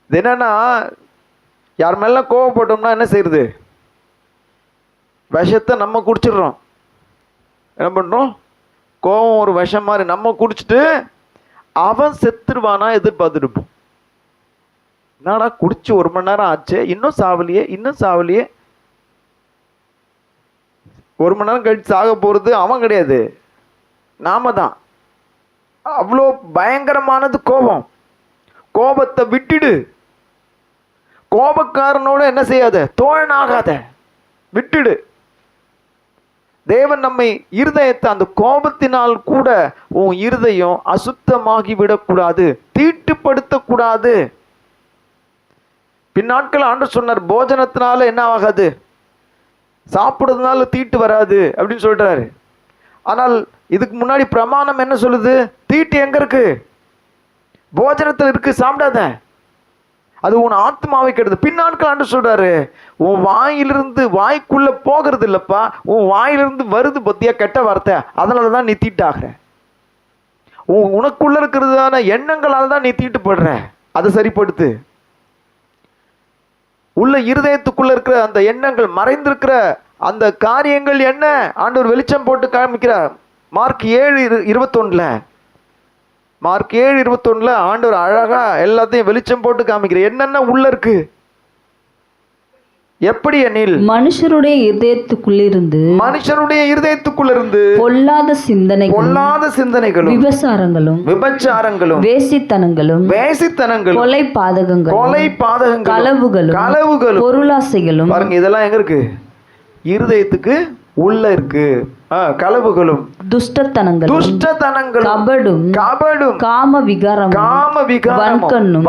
இது என்னன்னா, யார் மேல கோபப்பட்டோம்னா என்ன செய்யுது? விஷத்தை நம்ம குடிச்சிடுறோம். என்ன பண்றோம்? கோபம் ஒரு விஷம் மாதிரி நம்ம குடிச்சிட்டு அவன் செத்துருவானா எதிர்பார்த்துருப்போம். என்னடா குடிச்சு 1 மணி நேரம் ஆச்சு, இன்னும் சாவலியே, இன்னும் சாவலியே. 1 மணி நேரம் கழிச்சு சாக போறது அவன் கிடையாது, நாம தான். அவ்வளோ பயங்கரமானது கோபம். கோபத்தை விட்டுடு. கோபக்காரனோட என்ன செய்யாத? தோழனாகாத, விட்டுடு. தேவன் நம்மை இருதயத்தை அந்த கோபத்தினால் கூட உன் இருதயம் அசுத்தமாகி விடக்கூடாது, தீட்டுப்படுத்தக்கூடாது. பின்னாட்கள் ஆண்டவர் சொன்னார், போஜனத்தினால என்ன ஆகாது? சாப்பிடுறதுனால தீட்டு வராது அப்படின்னு சொல்றாரு. ஆனால் இதுக்கு முன்னாடி பிரமாணம் என்ன சொல்லுது? தீட்டு எங்க இருக்கு? போஜனத்தில் இருக்கு, சாப்பிடாத, அது உன் ஆத்மாவை கெடுது. பின்னாட்கள் ஆண்டவர் சொல்றாரு, உன் வாயிலிருந்து வாய்க்குள்ள போகிறது இல்லப்பா, உன் வாயிலிருந்து வருது பத்தியா கெட்ட வார்த்தை, அதனாலதான் நீ தீட்டாகிற. உனக்குள்ள இருக்கிறதான எண்ணங்களால தான் நீ தீட்டுப்படுற. அதை சரிப்படுத்து. உள்ள இருதயத்துக்குள்ள இருக்கிற அந்த எண்ணங்கள், மறைந்திருக்கிற அந்த காரியங்கள் என்ன? ஆண்டவர் வெளிச்சம் போட்டு காமிக்கிறார். மார்க் 7:21 மார்க் 7:21 ஆண்டவர் அழகா எல்லாத்தையும் வெளிச்சம் போட்டு காமிக்கிறார். என்னென்ன உள்ள இருக்கு? எப்படி எனில், மனுஷருடைய இருதயத்துக்குள்ளிருந்து பொல்லாத சிந்தனைகளும் விபச்சாரங்களும் வேசித்தனங்களும் கொலை பாதகங்களும் களவுகளும் பொருளாசைகளும். பாருங்க, இதெல்லாம் எங்க இருக்கு? இருதயத்துக்கு உள்ள இருக்கு. களவுகளும் துஷ்டத்தனங்களும் கபடும் காம விகாரமும் வன்கண்ணும்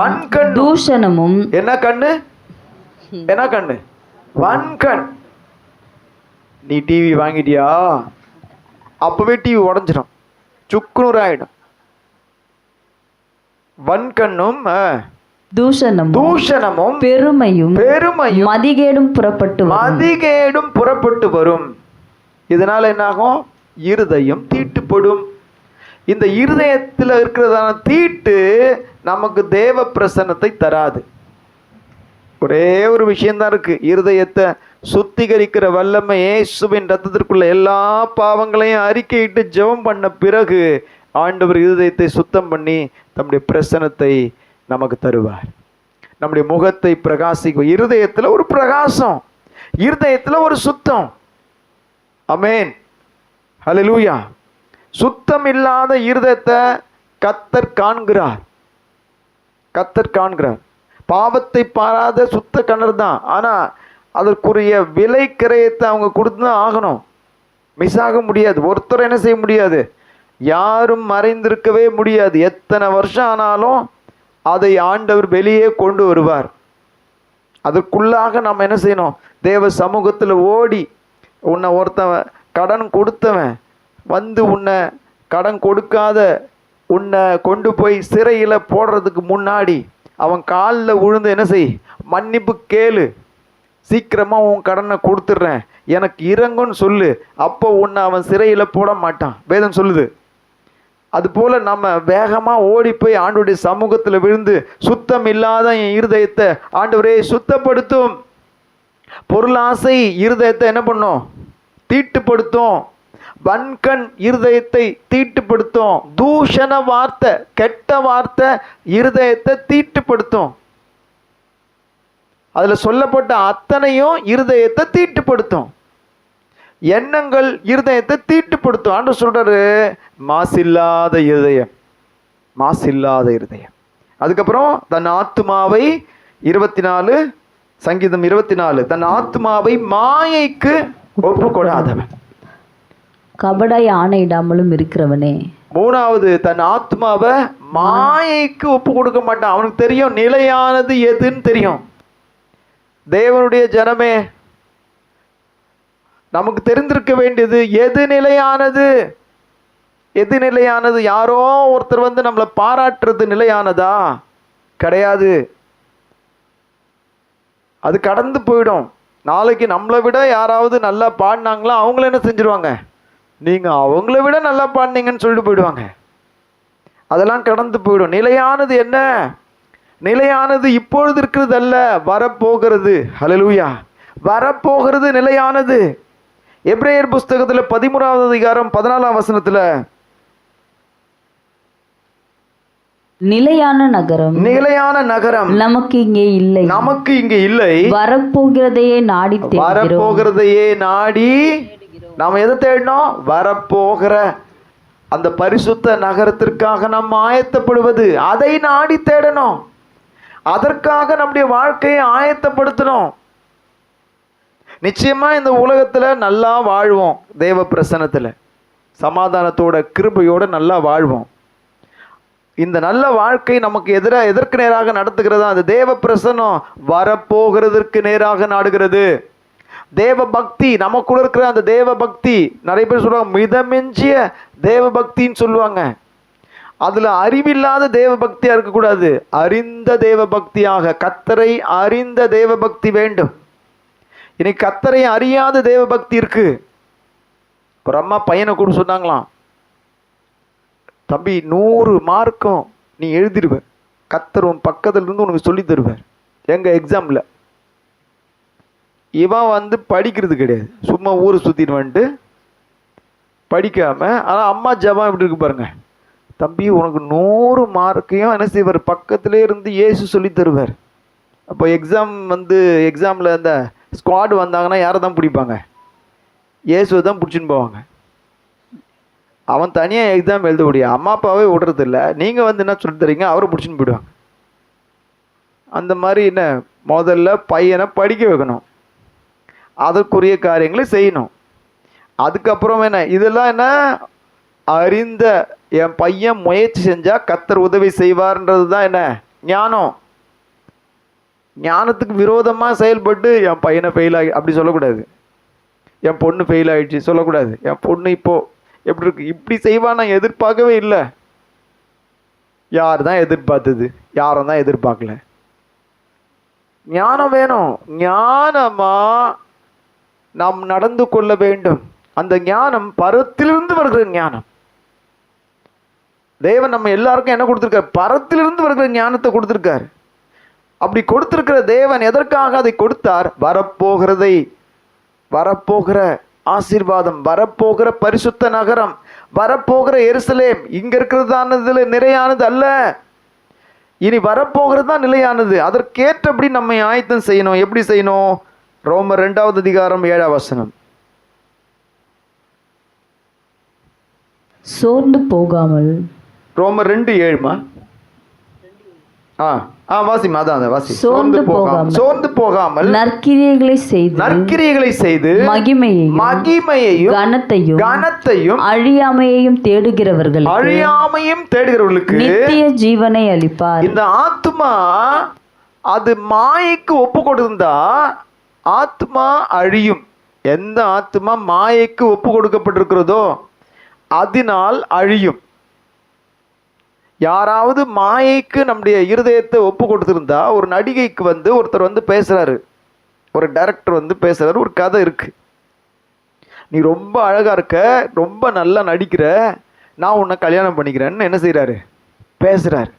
தூஷணமும். என்ன கண்ணு? வன்கண். நீ டிவி வாங்கிட்டியா? அப்பவே டிவி உடஞ்சிடும், சுக்குநூறு ஆயிடும். வன்கண்ணும் தூஷணமும் பெருமையும் மதிகேடும் புறப்பட்டு வரும். இதனால என்ன ஆகும்? இருதயம் தீட்டுப்படும். இந்த இருதயத்தில் இருக்கிறதான தீட்டு நமக்கு தேவ பிரசன்னத்தை தராது. ஒரே ஒரு விஷயம்தான் இருக்கு. இருதயத்தை சுத்திகரிக்கிற வல்லமை இயேசுவின் ரத்தத்திற்குள்ள எல்லா பாவங்களையும் அறிக்கையிட்டு ஜெபம் பண்ண பிறகு ஆண்டவர் இருதயத்தை சுத்தம் பண்ணி தம்முடைய பிரசன்னத்தை நமக்கு தருவார். நம்முடைய முகத்தை பிரகாசிக்கும். இருதயத்தில் ஒரு பிரகாசம், இருதயத்தில் ஒரு சுத்தம். ஆமென், ஹல்லேலூயா. சுத்தம் இல்லாத இருதயத்தை கர்த்தர் காண்கிறார். கர்த்தர் காண்கிறார். பாவத்தை பாராத சுத்த கணர் தான். ஆனால் அதற்குரிய விலை கிரயத்தை அவங்க கொடுத்து தான் ஆகணும். மிஸ் ஆக முடியாது. ஒருத்தர் என்ன செய்ய முடியாது, யாரும் மறைந்திருக்கவே முடியாது. எத்தனை வருஷம் ஆனாலும் அதை ஆண்டவர் வெளியே கொண்டு வருவார். அதற்குள்ளாக நம்ம என்ன செய்யணும், தேவ சமூகத்தில் ஓடி, உன்னை ஒருத்தவன் கடன் கொடுத்தவன் வந்து உன்னை கடன் கொடுக்காத உன்னை கொண்டு போய் சிறையில் போடுறதுக்கு முன்னாடி அவன் காலில் விழுந்து என்ன செய், மன்னிப்பு கேளு, சீக்கிரமாக உன் கடனை கொடுத்துட்றேன், எனக்கு இறங்குன்னு சொல்லு. அப்போ உன்னை அவன் சிறையில் போட மாட்டான், வேதம் சொல்லுது. அதுபோல் நம்ம வேகமாக ஓடி போய் ஆண்டவருடைய சமூகத்தில் விழுந்து, சுத்தம் இல்லாத என் இருதயத்தை ஆண்டவரே சுத்தப்படுத்தும். பொருளாசை இருதயத்தை என்ன பண்ணும், தீட்டுப்படுத்தும். வன்கண் இருதயத்தை தீட்டுப்படுத்தும். தூஷண வார்த்தை, கெட்ட வார்த்தை இருதயத்தை தீட்டுப்படுத்தும். அதுல சொல்லப்பட்ட அத்தனையும் இருதயத்தை தீட்டுப்படுத்தும். எண்ணங்கள் இருதயத்தை தீட்டுப்படுத்தும். ஆண்டவர் சொல்றாரு, மாசில்லாத இருதயம், மாசில்லாத இருதயம். அதுக்கப்புறம் தன் ஆத்துமாவை 24 சங்கீதம் 24, தன் ஆத்துமாவை மாயைக்கு ஒப்பு கொடாதவன், கபடாய் ஆணையிடாமலும் இருக்கிறவனே. மூணாவது, தன் ஆத்மாவை மாயைக்கு ஒப்பு கொடுக்க மாட்டான். அவனுக்கு தெரியும் நிலையானது எதுன்னு தெரியும். தேவனுடைய ஜனமே, நமக்கு தெரிந்திருக்க வேண்டியது எது நிலையானது, எது நிலையானது. யாரோ ஒருத்தர் வந்து நம்மளை பாராட்டுறது நிலையானதா? கிடையாது. அது கடந்து போயிடும். நாளைக்கு நம்மளை விட யாராவது நல்லா பாடினாங்களா, அவங்கள என்ன செஞ்சிருவாங்க, நீங்கள் அவங்கள விட நல்லா பாடினீங்கன்னு சொல்லிட்டு போயிடுவாங்க. அதெல்லாம் கடந்து போயிடும். நிலையானது என்ன? நிலையானது இப்பொழுது இருக்கிறது அல்ல, வரப்போகிறது. ஹல்லேலூயா. வரப்போகிறது நிலையானது. எபிரேயர் புஸ்தகத்தில் 13வது அதிகாரம் 14ஆம் வசனத்தில், நிலையான நகரம், நிலையான நகரம் நமக்கு இங்கே இல்லை, நமக்கு இங்கே இல்லை, வரப்போகிறதையே நாடி தேடுகிறோம். வரப்போகிறதையே நாடி நாம் எதை தேடணும்? வரப்போகிற அந்த பரிசுத்த நகரத்திற்காக நாம் ஆயத்தப்படுவது, அதை நாடி தேடணும். அதற்காக நம்முடைய வாழ்க்கையை ஆயத்தப்படுத்தணும். நிச்சயமா இந்த உலகத்துல நல்லா வாழ்வோம், தேவ பிரசன்னத்துல சமாதானத்தோட கிருபையோட நல்லா வாழ்வோம். இந்த நல்ல வாழ்க்கை நமக்கு எதற்கு நேராக நடத்துகிறதா? அந்த தேவ பிரசன்னம் வரப்போகிறதற்கு நேராக நாடுகிறது. தேவ பக்தி, நமக்குள்ள இருக்கிற அந்த தேவ பக்தி, நிறைய பேர் சொல்லுவாங்க மிதமெஞ்சிய தேவ பக்தின்னு சொல்லுவாங்க. அதுல அறிவில்லாத தேவ பக்தியா இருக்கக்கூடாது, அறிந்த தேவ பக்தியாக. கர்த்தரை அறிந்த தேவ பக்தி வேண்டும். இன்னைக்கு கர்த்தரை அறியாத தேவ பக்தி இருக்கு. ஒரு அம்மா பையனை கூட சொன்னாங்களாம், தம்பி 100 மார்க்கும் நீ எழுதிடுவ, கர்த்தர் உன் பக்கத்துல இருந்து உனக்கு சொல்லி தருவார். எங்க எக்ஸாம்ல இவன் வந்து படிக்கிறது கிடையாது, சும்மா ஊரை சுற்றிட்டு வந்துட்டு படிக்காம. ஆனால் அம்மா ஜபம் எப்படி இருக்கு பாருங்க, தம்பி உனக்கு 100 மார்க்கையும் என்ன செய்வார், பக்கத்திலே இருந்து இயேசு சொல்லி தருவார். அப்போ எக்ஸாமில் அந்த ஸ்குவாடு வந்தாங்கன்னா யாரை தான் பிடிப்பாங்க? இயேசுவை தான் பிடிச்சின்னு போவாங்க. அவன் தனியாக எக்ஸாம் எழுத முடியாது, அம்மா அப்பாவே விடுறது இல்லை. நீங்கள் வந்து என்ன சொல்லி தரீங்க, அவரை பிடிச்சின்னு போயிடுவாங்க. அந்த மாதிரி என்ன, முதல்ல பையனை படிக்க வைக்கணும், அதற்குரிய காரியங்களை செய்யணும். அதுக்கப்புறம் என்ன, இதெல்லாம் என்ன, அறிந்த என் பையன் முயற்சி செஞ்சா கர்த்தர் உதவி செய்வார்ன்றது தான் என்ன ஞானம். ஞானத்துக்கு விரோதமாக செயல்பட்டு என் பையனை ஃபெயில் ஆகி அப்படி சொல்லக்கூடாது, என் பொண்ணு ஃபெயில் ஆகிடுச்சு சொல்லக்கூடாது. என் பொண்ணு இப்போ எப்படி இருக்கு, இப்படி செய்வான் நான் எதிர்பார்க்கவே இல்லை. யார் தான் எதிர்பார்த்தது? யாரும் தான் எதிர்பார்க்கல. ஞானம் வேணும். ஞானமா நாம் நடந்து கொள்ள வேண்டும். அந்த ஞானம் பரத்திலிருந்து வருகிற ஞானம். தேவன் நம்ம எல்லாருக்கும் என்ன கொடுத்துருக்காரு? பரத்திலிருந்து வருகிற ஞானத்தை கொடுத்துருக்காரு. அப்படி கொடுத்திருக்கிற தேவன் எதற்காக அதை கொடுத்தார்? வரப்போகிற ஆசீர்வாதம், வரப்போகிற பரிசுத்த நகரம், வரப்போகிற எருசலேம் இங்க இருக்கிறதானதுல நிறையானது அல்ல, இனி வரப்போகிறது தான் நிலையானது. அதற்கேற்றபடி நம்மை ஆயத்தம் செய்யணும். எப்படி செய்யணும்? ரோமர் 2 அதிகாரம் 7 வசனம். சோர்ந்து போகாமல். ரோமர் 2:7மா? வாசிமா, அதான் வாசி. சோர்ந்து போகாமல் நற்கிரியைகளை செய்து மகிமையையும் கனத்தையும் அழியாமையையும் தேடுகிறவர்களுக்கு நித்திய ஜீவனை அளிப்பார். இந்த ஆத்துமா அது மாயைக்கு ஒப்பு கொடுத்தா ஆத்மா அழியும். எந்த ஆத்மா மாயைக்கு ஒப்பு கொடுக்கப்பட்டிருக்கிறதோ அதனால் அழியும். யாராவது மாயைக்கு நம்முடைய இருதயத்தை ஒப்பு கொடுத்திருந்தா, ஒரு நடிகைக்கு ஒருத்தர் பேசுறாரு, ஒரு டைரக்டர் பேசுறாரு, ஒரு கதை இருக்கு, நீ ரொம்ப அழகா இருக்க, ரொம்ப நல்லா நடிக்கிற, நான் உன்னை கல்யாணம் பண்ணிக்கிறேன்னு என்ன செய்யறாரு? பேசுறாரு.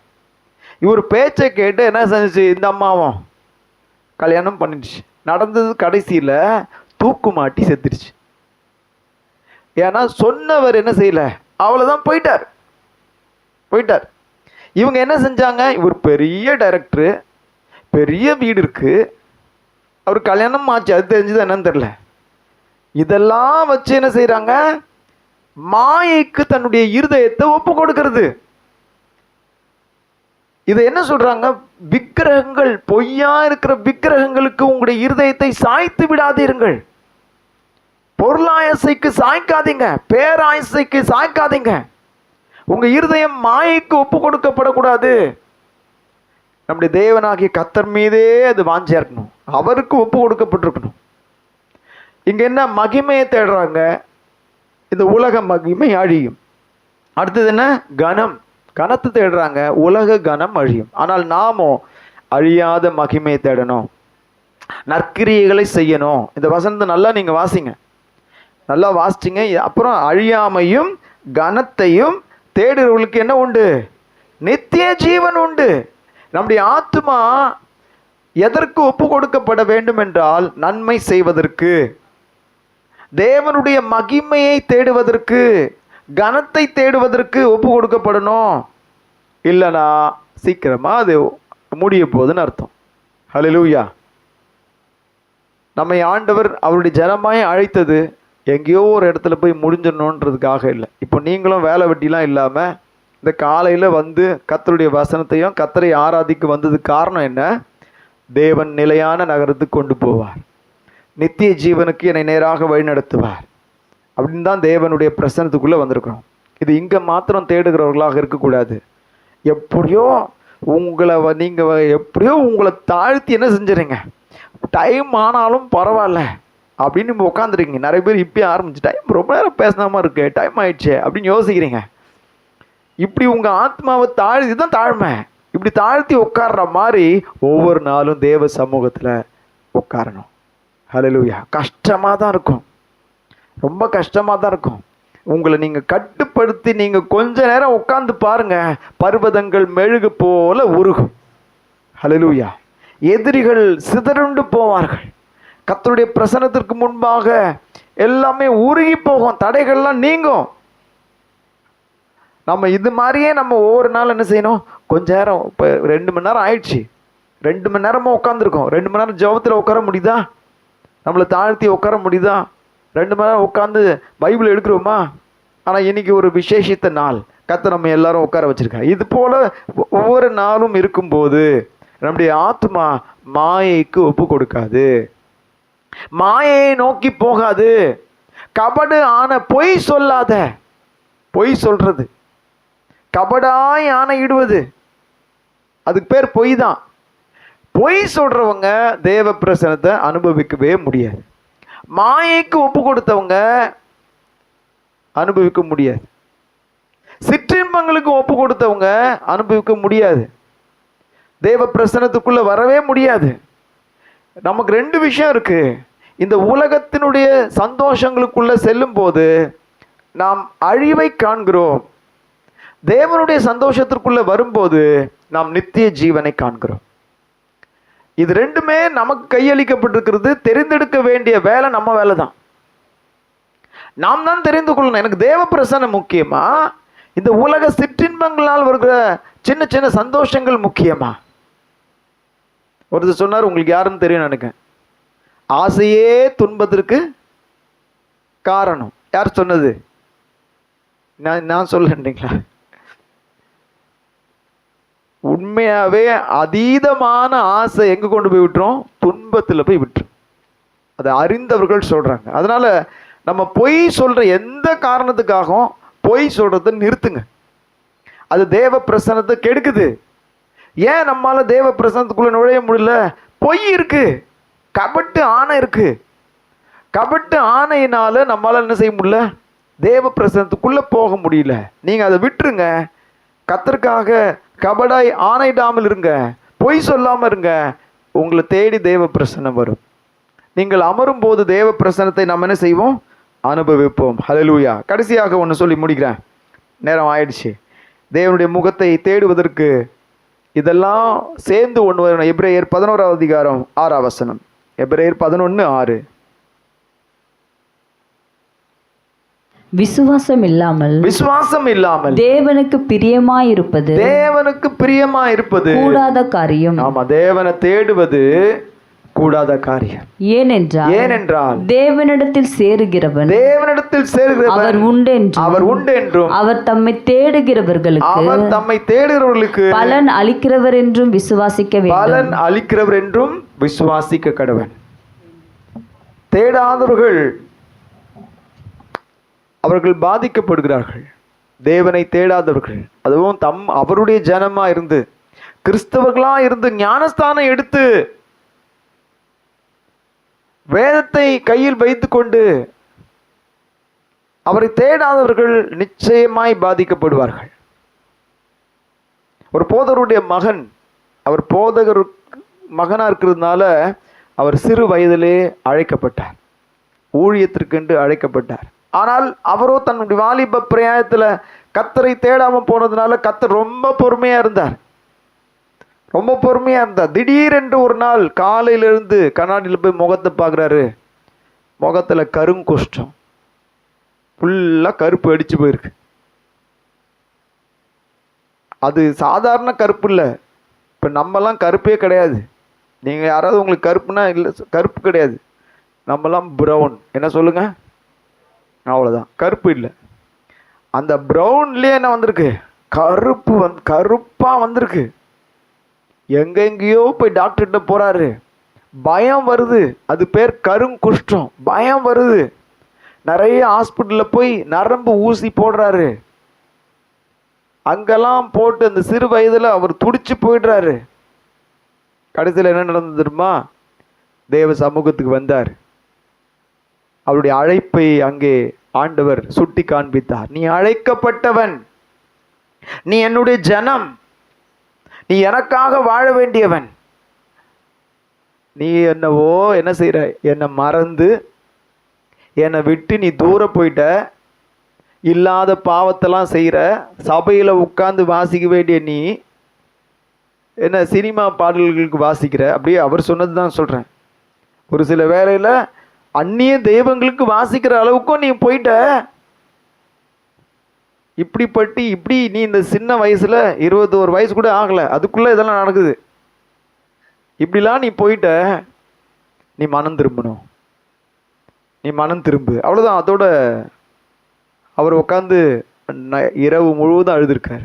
இவர் பேச்சை கேட்டு என்ன செஞ்சிச்சு? இந்த அம்மாவும் கல்யாணம் பண்ணிடுச்சு. நடந்தது கடைசியில் தூக்கு மாட்டி செத்துடுச்சு. ஏன்னா சொன்னவர் என்ன செய்யல, அவ்வளோதான், போயிட்டார். இவங்க என்ன செஞ்சாங்க? இவர் பெரிய டைரக்டரு, பெரிய வீடு இருக்கு, அவர் கல்யாணம் ஆச்சு, அது தெரிஞ்சது என்னன்னு தெரியல. இதெல்லாம் வச்சு என்ன செய்யறாங்க? மாயைக்கு தன்னுடைய இருதயத்தை ஒப்பு கொடுக்கிறது. இதை என்ன சொல்றாங்க? விக்கிரகங்கள், பொய்யா இருக்கிற விக்கிரகங்களுக்கு உங்களுடைய இருதயத்தை சாய்த்து விடாதீர்கள். பொருளாசைக்கு சாய்க்காதீங்க, பேராசைக்கு சாய்க்காதீங்க. உங்க இருதயம் மாயைக்கு ஒப்பு கொடுக்கப்படக்கூடாது. நம்முடைய தேவனாகிய கர்த்தர் மீதே அது வாஞ்சியா இருக்கணும், அவருக்கு ஒப்பு கொடுக்கப்பட்டிருக்கணும். இங்க என்ன மகிமையை தேடுறாங்க? இந்த உலக மகிமை அழியும். அடுத்தது என்ன? கனத்தை தேடுறாங்க. உலக கனம் அழியும். ஆனால் நாமோ அழியாத மகிமையை தேடணும், நற்கிரியைகளை செய்யணும். இந்த வசனத்தை நல்லா நீங்க வாசிங்க, நல்லா வாசிச்சிங்க. அப்புறம் அழியாமையும் கனத்தையும் தேடுறவர்களுக்கு என்ன உண்டு? நித்திய ஜீவன் உண்டு. நம்முடைய ஆத்துமா எதற்கு ஒப்பு கொடுக்கப்பட வேண்டும் என்றால், நன்மை செய்வதற்கு, தேவனுடைய மகிமையை தேடுவதற்கு, கனத்தை தேடுவதற்கு ஒப்பு கொடுக்கப்படணும். இல்லைனா சீக்கிரமா அது முடிய போகுதுன்னு அர்த்தம். ஹல்லேலூயா. நம்மை ஆண்டவர் அவருடைய ஜனமாய் அழைத்தது எங்கேயோ ஒரு இடத்துல போய் முடிஞ்சிடணுன்றதுக்காக இல்லை. இப்போ நீங்களும் வேலை வெட்டிலாம் இல்லாமல் இந்த காலையில் கர்த்தருடைய வசனத்தையும் கர்த்தரை ஆராதிக்க வந்ததுக்கு காரணம் என்ன? தேவன் நிலையான நகரத்துக்கு கொண்டு போவார், நித்திய ஜீவனுக்கு என்னை நேராக வழிநடத்துவார் அப்படின்னு தான் தேவனுடைய பிரசனத்துக்குள்ளே வந்திருக்கிறோம். இது இங்கே மாத்திரம் தேடுகிறவர்களாக இருக்கக்கூடாது. எப்படியோ உங்களை தாழ்த்தி என்ன செஞ்சுறீங்க? டைம் ஆனாலும் பரவாயில்ல அப்படின்னு நம்ம உட்காந்துருக்கீங்க. நிறைய பேர் இப்பயே ஆரம்பிச்சு, டைம் ரொம்ப நேரம் பேசினாம இருக்கு, டைம் ஆயிடுச்சு அப்படின்னு யோசிக்கிறீங்க. இப்படி உங்கள் ஆத்மாவை இதுதான் தாழ்மை. இப்படி தாழ்த்தி உட்கார்ற மாதிரி ஒவ்வொரு நாளும் தேவ சமூகத்தில் உட்காரணும். ஹல்லேலூயா. கஷ்டமாக தான் இருக்கும், ரொம்ப கஷ்டமாக தான் இருக்கும். உங்களை நீங்கள் கட்டுப்படுத்தி நீங்கள் கொஞ்ச நேரம் உட்கார்ந்து பாருங்க, பர்வதங்கள் மெழுகு போல உருகும். ஹல்லேலூயா. எதிரிகள் சிதறுண்டு போவார்கள். கர்த்தருடைய பிரசன்னத்திற்கு முன்பாக எல்லாமே உருகி போகும், தடைகள்லாம் நீங்கும். நம்ம இது மாதிரியே நம்ம ஒவ்வொரு நாள் என்ன செய்யணும்? கொஞ்ச நேரம், இப்போ 2 மணி நேரம் ஆயிடுச்சு, 2 மணி நேரமாக உட்காந்துருக்கோம், 2 மணி நேரம் ஜெபத்தில் உட்கார முடியுதா? நம்மளை தாழ்த்தி உட்கார முடியுதா? 2 மணி நேரம் உட்காந்து பைபிள் எடுக்கிறோமா? ஆனால் இன்னைக்கு ஒரு விசேஷித்த நாள், கர்த்தர் நம்ம எல்லாரும் உட்கார வச்சிருக்காங்க. இது போல ஒவ்வொரு நாளும் இருக்கும்போது நம்முடைய ஆத்மா மாயைக்கு ஒப்பு கொடுக்காது, மாயையை நோக்கி போகாது. கபடு ஆன பொய் சொல்லாத, பொய் சொல்றது, கபடாய் ஆணையிடுவது, அதுக்கு பேர் பொய் தான். பொய் சொல்றவங்க தேவ பிரசனத்தை அனுபவிக்கவே முடியாது. மாயைக்கு ஒப்பு கொடுத்தவங்க அனுபவிக்க முடியாது. சிற்றின்பங்களுக்கு ஒப்பு கொடுத்தவங்க அனுபவிக்க முடியாது. தேவ பிரசனத்துக்குள்ள வரவே முடியாது. நமக்கு 2 விஷயம் இருக்கு. இந்த உலகத்தினுடைய சந்தோஷங்களுக்குள்ள செல்லும் போது நாம் அழிவை காண்கிறோம். தேவனுடைய சந்தோஷத்திற்குள்ள வரும்போது நாம் நித்திய ஜீவனை காண்கிறோம். இது ரெண்டுமே நமக்கு கையளிக்கப்பட்டிருக்கிறது. தெரிந்தெடுக்க வேண்டிய வேலை நம்ம வேலை தான். நாம் தான் தெரிந்து கொள்ளணும். எனக்கு தேவ பிரசன்னம் முக்கியமா, இந்த உலக சிற்றின்பங்களால் வருகிற சின்ன சின்ன சந்தோஷங்கள் முக்கியமா? ஒருத்தர் சொன்னார், உங்களுக்கு யாருன்னு தெரியும் நினைக்கிறேன், ஆசையே துன்பத்திற்கு காரணம். யார் சொன்னது? நான் சொல்லன்றீங்களா? உண்மையாவே அதீதமான ஆசை எங்க கொண்டு போய் விட்டுரும்? துன்பத்தில் போய் விட்டுரும். அதை அறிந்தவர்கள் சொல்றாங்க. அதனால நம்ம பொய் சொல்ற எந்த காரணத்துக்காகவும் பொய் சொல்றதை நிறுத்துங்க. அது தேவ பிரசன்னத்தை கெடுக்குது. ஏன் நம்மால தேவ பிரசன்னத்துக்குள்ள நுழைய முடியல? பொய் இருக்கு, கபட்டு ஆணை இருக்கு. கபட்டு ஆணையினால நம்மளால என்ன செய்ய முடியல? தேவ பிரசன்னத்துக்குள்ள போக முடியல. நீங்க அதை விட்டுருங்க. கர்த்தருக்காக கபடாய் ஆணையிடாமல் இருங்க, பொய் சொல்லாம இருங்க. உங்களை தேடி தேவ பிரசன்னம் வரும். நீங்கள் அமரும் போது தேவ பிரசன்னத்தை நம்ம என்ன செய்வோம்? அனுபவிப்போம். ஹல்லேலூயா. கடைசியாக ஒன்று சொல்லி முடிக்கிறேன், நேரம் ஆயிடுச்சு. தேவனுடைய முகத்தை தேடுவதற்கு இதெல்லாம் சேர்ந்து ஒன்று வரும். எபிரேயர் 11 அதிகாரம் 6 வசனம். எபிரேயர் 11:6. விசுவாசம் இல்லாமல் தேவனுக்கு பிரியமாயிருப்பது கூடாத காரியம். ஆமா, தேவனை தேடுவது கூடாத காரியம். ஏனென்றால் தேவனிடத்தில் சேருகிறவன் அவர் உண்டென்றும் அவர் தம்மை தேடுகிறவர்களுக்கு பலன் அளிக்கிறவர் என்றும் விசுவாசிக்க கடவன். தேடாதவர்கள் அவர்கள் பாதிக்கப்படுகிறார்கள். தேவனை தேடாதவர்கள், அதுவும் அவருடைய ஜனமா இருந்து கிறிஸ்தவர்களா இருந்து ஞானஸ்தானம் எடுத்து வேதத்தை கையில் வைத்துக் கொண்டு அவரை தேடாதவர்கள் நிச்சயமாய் பாதிக்கப்படுவார்கள். ஒரு போதகருடைய மகன், அவர் போதகர் மகனா இருக்கிறதுனால அவர் சிறு வயதிலே அழைக்கப்பட்டார், ஊழியத்திற்கென்று அழைக்கப்பட்டார். ஆனால் அவரோ தன்னுடைய வாலிப பிரயாணத்தில் கர்த்தரை தேடாம போனதுனால கர்த்தர் ரொம்ப பொறுமையா இருந்தார். திடீரென்று ஒரு நாள் காலையிலிருந்து கண்ணாடியில் போய் முகத்தை பார்க்குறாரு. முகத்தில் கருங்குஷ்டம், ஃபுல்லாக கருப்பு அடிச்சு போயிருக்கு. அது சாதாரண கருப்பு இல்லை. இப்போ நம்மலாம் கருப்பே கிடையாது. நீங்கள் யாராவது உங்களுக்கு கருப்புனா இல்லை, கருப்பு கிடையாது. நம்மலாம் ப்ரௌன். என்ன சொல்லுங்க? அவ்வளோதான், கருப்பு இல்லை. அந்த ப்ரௌன்லேயே என்ன வந்திருக்கு? கருப்பாக வந்திருக்கு. எங்கெங்கேயோ போய் டாக்டர்கிட்ட போறாரு. பயம் வருது. அது பேர் கருங்குஷ்டம். பயம் வருது. நிறைய ஹாஸ்பிட்டலில் போய் நரம்பு ஊசி போடுறாரு. அங்கெல்லாம் போட்டு அந்த சிறு வயதில் அவர் துடிச்சு போயிடுறாரு. கடைசியில் என்ன நடந்தது தெரியுமா? தேவ சமூகத்துக்கு வந்தார். அவருடைய அழைப்பை அங்கே ஆண்டவர் சுட்டி காண்பித்தார். நீ அழைக்கப்பட்டவன், நீ என்னுடைய ஜனம், நீ எனக்காக வாழ வேண்டியவன். நீ என்னவோ என்ன செய்யற? என்னை மறந்து என்னை விட்டு நீ தூர போயிட்ட. இல்லாத பாவத்தெல்லாம் செய்கிற, சபையில் உட்கார்ந்து வாசிக்க வேண்டிய நீ என்ன சினிமா பாடல்களுக்கு வாசிக்கிற. அப்படியே அவர் சொன்னது தான் சொல்கிறேன். ஒரு சில வேளையில் அந்நிய தெய்வங்களுக்கு வாசிக்கிற அளவுக்கும் நீ போயிட்ட. இப்படி நீ இந்த சின்ன வயசுல 21 வயசு கூட ஆகலை, அதுக்குள்ள இதெல்லாம் நடக்குது. இப்படிலாம் நீ போயிட்ட. நீ மனம் திரும்பணும், நீ மனம் திரும்பு. அவ்வளோதான். அதோட அவர் உட்காந்து இரவு முழுவதும் அழுதுருக்கார்.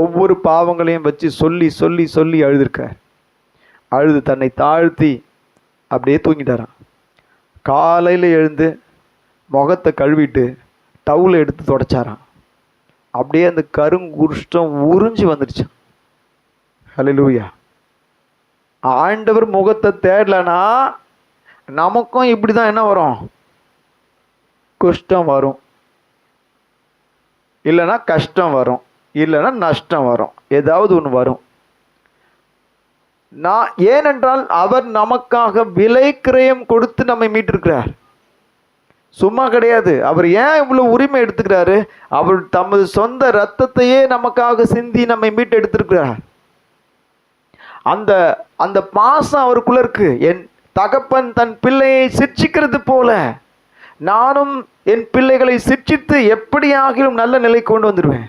ஒவ்வொரு பாவங்களையும் வச்சு சொல்லி சொல்லி சொல்லி அழுதுருக்கார். அழுது தன்னை தாழ்த்தி அப்படியே தூங்கிட்டாராம். காலையில் எழுந்து முகத்தை கழுவிட்டு டவுலை எடுத்து தொடச்சாராம். அப்படியே அந்த கருங்குஷ்டம் உறிஞ்சி வந்துடுச்சு. ஹல்லேலூயா. ஆண்டவர் முகத்தை தேடலனா நமக்கும் இப்படி தான் என்ன வரும்? குஷ்டம் வரும், இல்லைன்னா கஷ்டம் வரும், இல்லைன்னா நஷ்டம் வரும், ஏதாவது ஒன்று வரும். ஏனென்றால் அவர் நமக்காக விலை கிரயம் கொடுத்து நம்மை மீட்டிருக்கிறார். சும்மா கிடையாது. அவர் ஏன் இவ்வளவு உரிமை எடுத்துக்கிறாரு? அவர் தமது சொந்த ரத்தத்தையே நமக்காக சிந்தி நம்மை மீட்டு எடுத்திருக்கிறார். அந்த அந்த பாசம் அவருக்குள்ள இருக்கு. என் தகப்பன் தன் பிள்ளையை சிட்சிக்கிறது போல நானும் என் பிள்ளைகளை சிட்சித்து எப்படியாகிலும் நல்ல நிலை கொண்டு வந்துடுவேன்.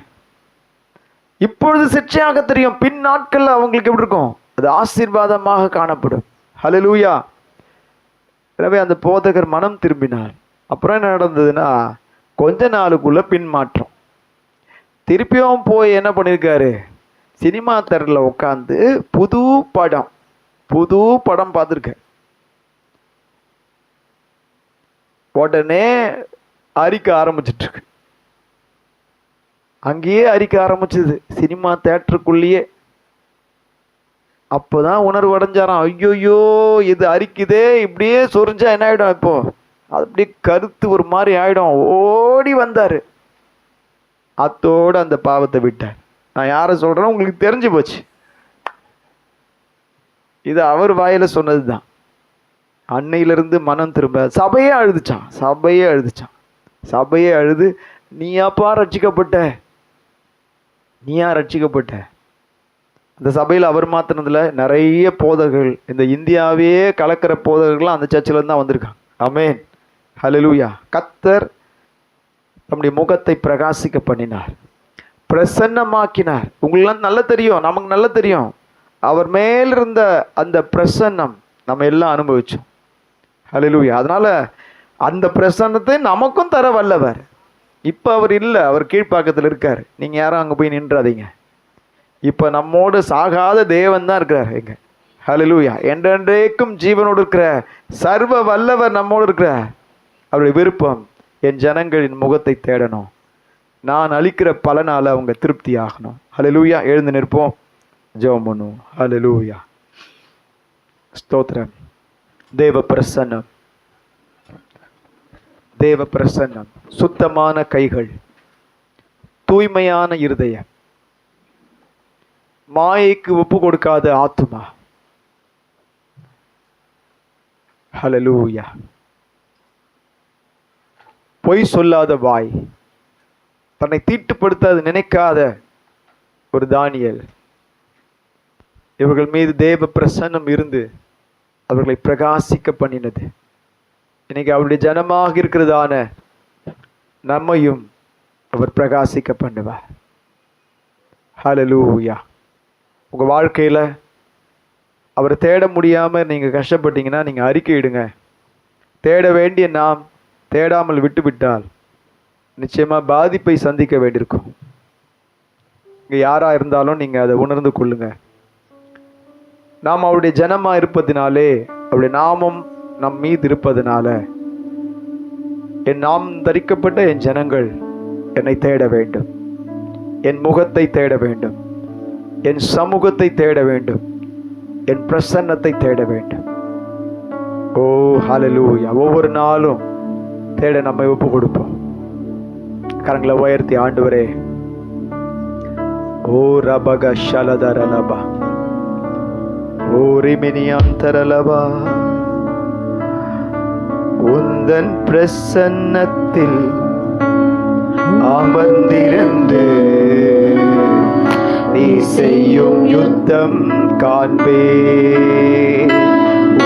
இப்பொழுது சிட்சையாக தெரியும், பின் நாட்கள்ல அவங்களுக்கு எப்படி இருக்கும், அது ஆசீர்வாதமாக காணப்படும். ஹல்லேலூயா. எனவே அந்த போதகர் மனம் திரும்பினார். அப்புறம் என்ன நடந்ததுன்னா, கொஞ்ச நாளுக்குள்ள பின்மாற்றம். திருப்பியும் போய் என்ன பண்ணியிருக்காரு, சினிமா திரையில் உட்காந்து புது படம் பார்த்துருக்காரு. உடனே அரிக்க ஆரம்பிச்சிட்டு இருக்கு. அங்கேயே அரிக்க ஆரம்பிச்சது, சினிமா தேட்டருக்குள்ளேயே. அப்போதான் உணர்வு அடைஞ்சாராம், ஐயோயோ இது அரிக்குதே, இப்படியே சொரிஞ்சா என்ன ஆகிடும், இப்போ அது அப்படியே கருத்து ஒரு மாதிரி ஆகிடும். ஓடி வந்தார், அத்தோடு அந்த பாவத்தை விட்டார். நான் யாரை சொல்கிறேன் உங்களுக்கு தெரிஞ்சு போச்சு, இது அவர் வாயில சொன்னது தான். அன்னையிலிருந்து மனம் திரும்ப சபையே அழுது, நீயாப்பா ரட்சிக்கப்பட்ட, நீயா ரட்சிக்கப்பட்ட. அந்த சபையில் அவர் மாத்தினதுல நிறைய போதகர்கள், இந்த இந்தியாவையே கலக்கிற போதகர்கள்லாம் அந்த சர்ச்சில் தான் வந்திருக்காங்க. ஆமென், ஹல்லேலூயா. கர்த்தர் நம்முடைய முகத்தை பிரகாசிக்க பண்ணினார், பிரசன்னமாக்கினார். உங்களுக்கு நல்லா தெரியும், நமக்கு நல்லா தெரியும், அவர் மேலிருந்த அந்த பிரசன்னம் நம்ம எல்லாம் அனுபவிச்சோம். ஹல்லேலூயா. அதனால அந்த பிரசன்னத்தை நமக்கும் தர வல்லவர். இப்போ அவர் இல்லை, அவர் கீழ்ப்பாக்கத்தில் இருக்கார். நீங்கள் யாரும் அங்கே போய் நின்றாதீங்க. இப்போ நம்மோடு சாகாத தேவன் தான் இருக்கிறார் எங்க. ஹல்லேலூயா. என்றென்றைக்கும் ஜீவனோடு இருக்கிற சர்வ வல்லவர் நம்மோடு இருக்கிறார். அவருடைய விருப்பம் என் ஜனங்களின் முகத்தை தேடணும், நான் அளிக்கிற பலனால அவங்க திருப்தி ஆகணும். ஹல்லேலூயா. எழுந்து நிற்போம், ஜெபம் பண்ணுவோம். ஹல்லேலூயா. ஸ்தோத்திரம். தேவ பிரசன்னம், சுத்தமான கைகள், தூய்மையான இருதயம், மாயைக்கு ஒப்பு கொடுக்காத ஆத்துமா. ஹல்லேலூயா. பொய் சொல்லாத வாய், தன்னை தீட்டுப்படுத்த நினைக்காத ஒரு தானியேல். இவர்கள் மீது தேவ பிரசன்னம் இருந்து அவர்களை பிரகாசிக்க பண்ணினது. இன்னைக்கு அவருடைய ஜனமாக இருக்கிறதான நம்மையும் அவர் பிரகாசிக்க பண்ணுவார். ஹல்லேலூயா. உங்க வாழ்க்கையில அவரை தேட முடியாம நீங்க கஷ்டப்பட்டீங்கன்னா நீங்க அறிக்கையிடுங்க. தேட வேண்டிய நாம் தேடாமல் விட்டுவிட்டால் நிச்சயமா பாதிப்பை சந்திக்க வேண்டியிருக்கும். இங்க யாரா இருந்தாலும் நீங்க அதை உணர்ந்து கொள்ளுங்க. நாம் அவருடைய ஜனமா இருப்பதினாலே, அவருடைய நாமம் நம் மீது இருப்பதனால, என் நாமம் தரிக்கப்பட்ட என் ஜனங்கள் என்னை தேட வேண்டும், என் முகத்தை தேட வேண்டும், என் சமூகத்தை தேட வேண்டும், என் பிரசன்னத்தை தேட வேண்டும். ஓ ஹல்லேலூயா. ஒவ்வொரு நாளும் தேட நம்மை ஒப்பு கொடுப்போம். கரங்களை உயர்த்தி, ஆண்டவரே, ஓ ரபக ஷலதரலபா, ஓ ரிமினியந்தரலபா, உந்தன் பிரசன்னத்தில் அமர்ந்திருந்து நீ செய்யும் யுத்தம் காண்பே.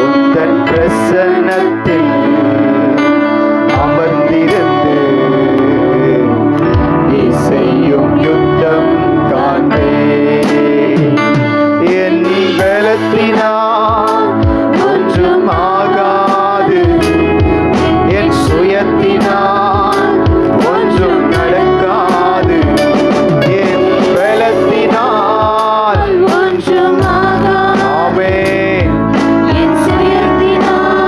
உந்தன் பிரசன்னத்தில் அமர்ந்திருந்து நீ செய்யும் யுத்தம் காண்பே. என் பலத்தினால் ஒன்றும் ஆகாது, என் சுயத்தினால் ஒன்றும் நடக்காது. என் பலத்தினால் ஒன்றும் ஆகாது, என் சுயத்தினால்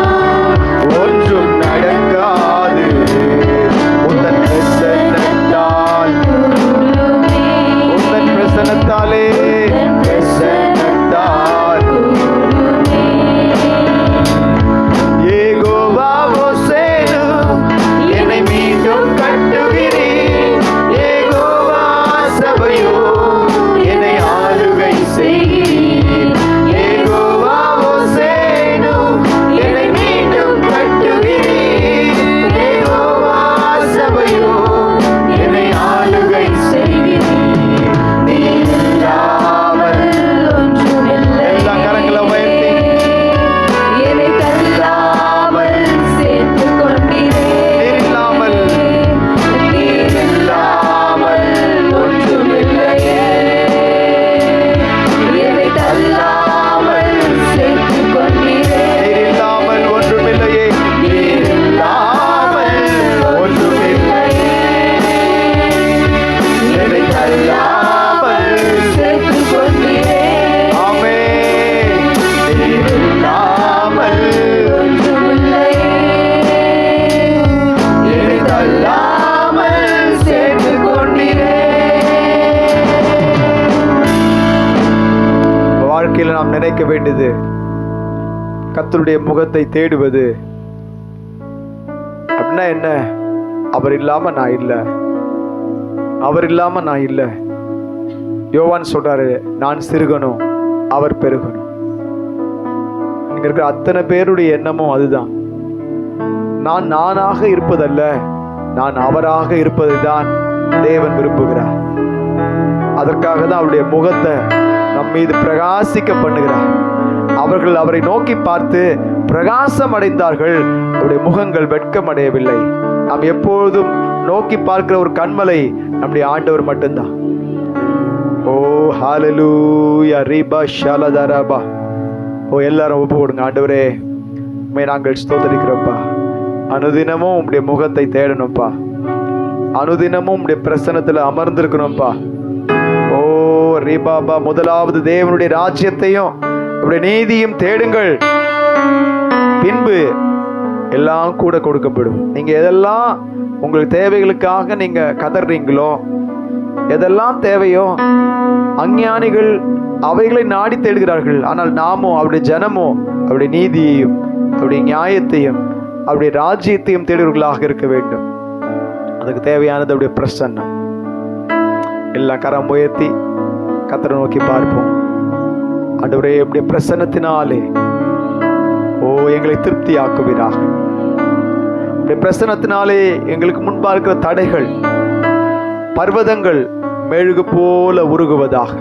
வாழ்க்கையில் நாம் நினைக்க வேண்டியது கர்த்தருடைய முகத்தை தேடுவது அப்படின்னா என்ன? அவர் இல்லாம நான் இல்லை, அவர் இல்லாம நான் இல்லை. யோவான் சொல்றாரு, நான் சிறுகணும் அவர் பெருகணும். இங்க இருக்கிற அத்தனை பேருடைய எண்ணமும் அதுதான். நான் நானாக இருப்பதல்ல, நான் அவராக இருப்பதை தான் தேவன் விரும்புகிறார். அதற்காக தான் அவருடைய முகத்தை நம் மீது பிரகாசிக்க பண்ணுகிறார். அவர்கள் அவரை நோக்கி பார்த்து பிரகாசம் அடைந்தார்கள், அவருடைய முகங்கள் வெட்கம் அடையவில்லை. நாம் எப்பொழுதும் நோக்கி பார்க்கிற ஒரு கண்மலை நம்முடைய ஆண்டவர் மட்டும்தான். ஓ ஹalleluya ரிபா ஷலதரபா. ஓ எல்லாரும் ஒப்பு கொடுங்க. ஆண்டவரே, உம்மை நாங்கள் ஸ்தோத்திரிக்கிறோம்ப்பா. அனுதினமும் உம்முடைய முகத்தை தேடணும்ப்பா. அனுதினமும் உம்முடைய பிரசன்னத்துல அமர்ந்திருக்கணும்ப்பா. ஓ ரிபாபா, முதலாவது தேவனுடைய ராஜ்யத்தையும் அவருடைய நீதியும் தேடுங்கள், பின்பு எல்லாம் கூட கொடுக்கப்படும். நீங்க எதெல்லாம் உங்களுக்கு தேவைகளுக்காக நீங்க கதறீங்களோ, எதெல்லாம் தேவையோ, அஞ்ஞானிகள் அவைகளை நாடி தேடுகிறார்கள். ஆனால் நாமோ அவருடைய ஜனமோ அவருடைய நீதியையும் அவருடைய நியாயத்தையும் அவருடைய ராஜ்யத்தையும் தேடுவர்களாக இருக்க வேண்டும். அதுக்கு தேவையானது அவருடைய பிரசன்னம். எல்லாம் கரம் உயர்த்தி கர்த்தரை நோக்கி பார்ப்போம். ஆண்டவரே, உம்முடைய பிரசன்னத்தினாலே ஓ எங்களை திருப்தி ஆக்குவீராக. உம்முடைய பிரசன்னத்தினாலே எங்களுக்கு முன்பா இருக்கிற தடைகள், பர்வதங்கள் மெழுகு போல உருகுவதாக,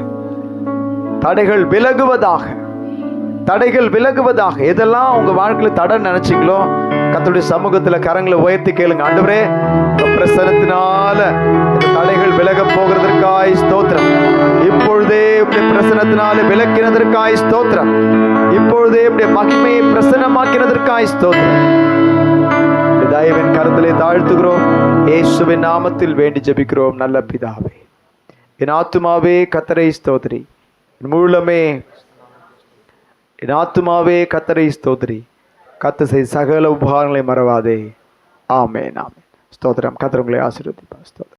தடைகள் விலகுவதாக, தடைகள் விலகுவதாக. எதெல்லாம் உங்க வாழ்க்கையில தடை நினைச்சீங்களோ, கர்த்தருடைய சமூகத்துல கரங்களை உயர்த்தி கேளுங்க. ஆண்டவரே, பிரசன்னத்தினால இந்த தடைகள் விலக போகிறதற்காய் ஸ்தோத்திரம். இப்பொழுதே உம்முடைய பிரசன்னத்தினால விலக்கினதற்காய் ஸ்தோத்திரம். இப்பொழுதே உம்முடைய மகிமையை பிரசன்னமாக்கினதற்காய் ஸ்தோத்திரம். தயவின் கரத்திலே தாழ்த்துகிறோம். இயேசுவின் நாமத்தில் வேண்டி ஜெபிக்கிறோம் நல்ல பிதாவே. என் ஆத்துமாவே கர்த்தரை ஸ்தோத்திரி, என் ஆத்துமாவே கர்த்தரை ஸ்தோத்திரி, கர்த்தர் செய்த சகல உபகாரங்களை மறவாதே. ஆமென் ஆமென். ஸ்தோத்திரம். கர்த்தர் உங்களை ஆசீர்வதிப்பார். ஸ்தோத்திரம்.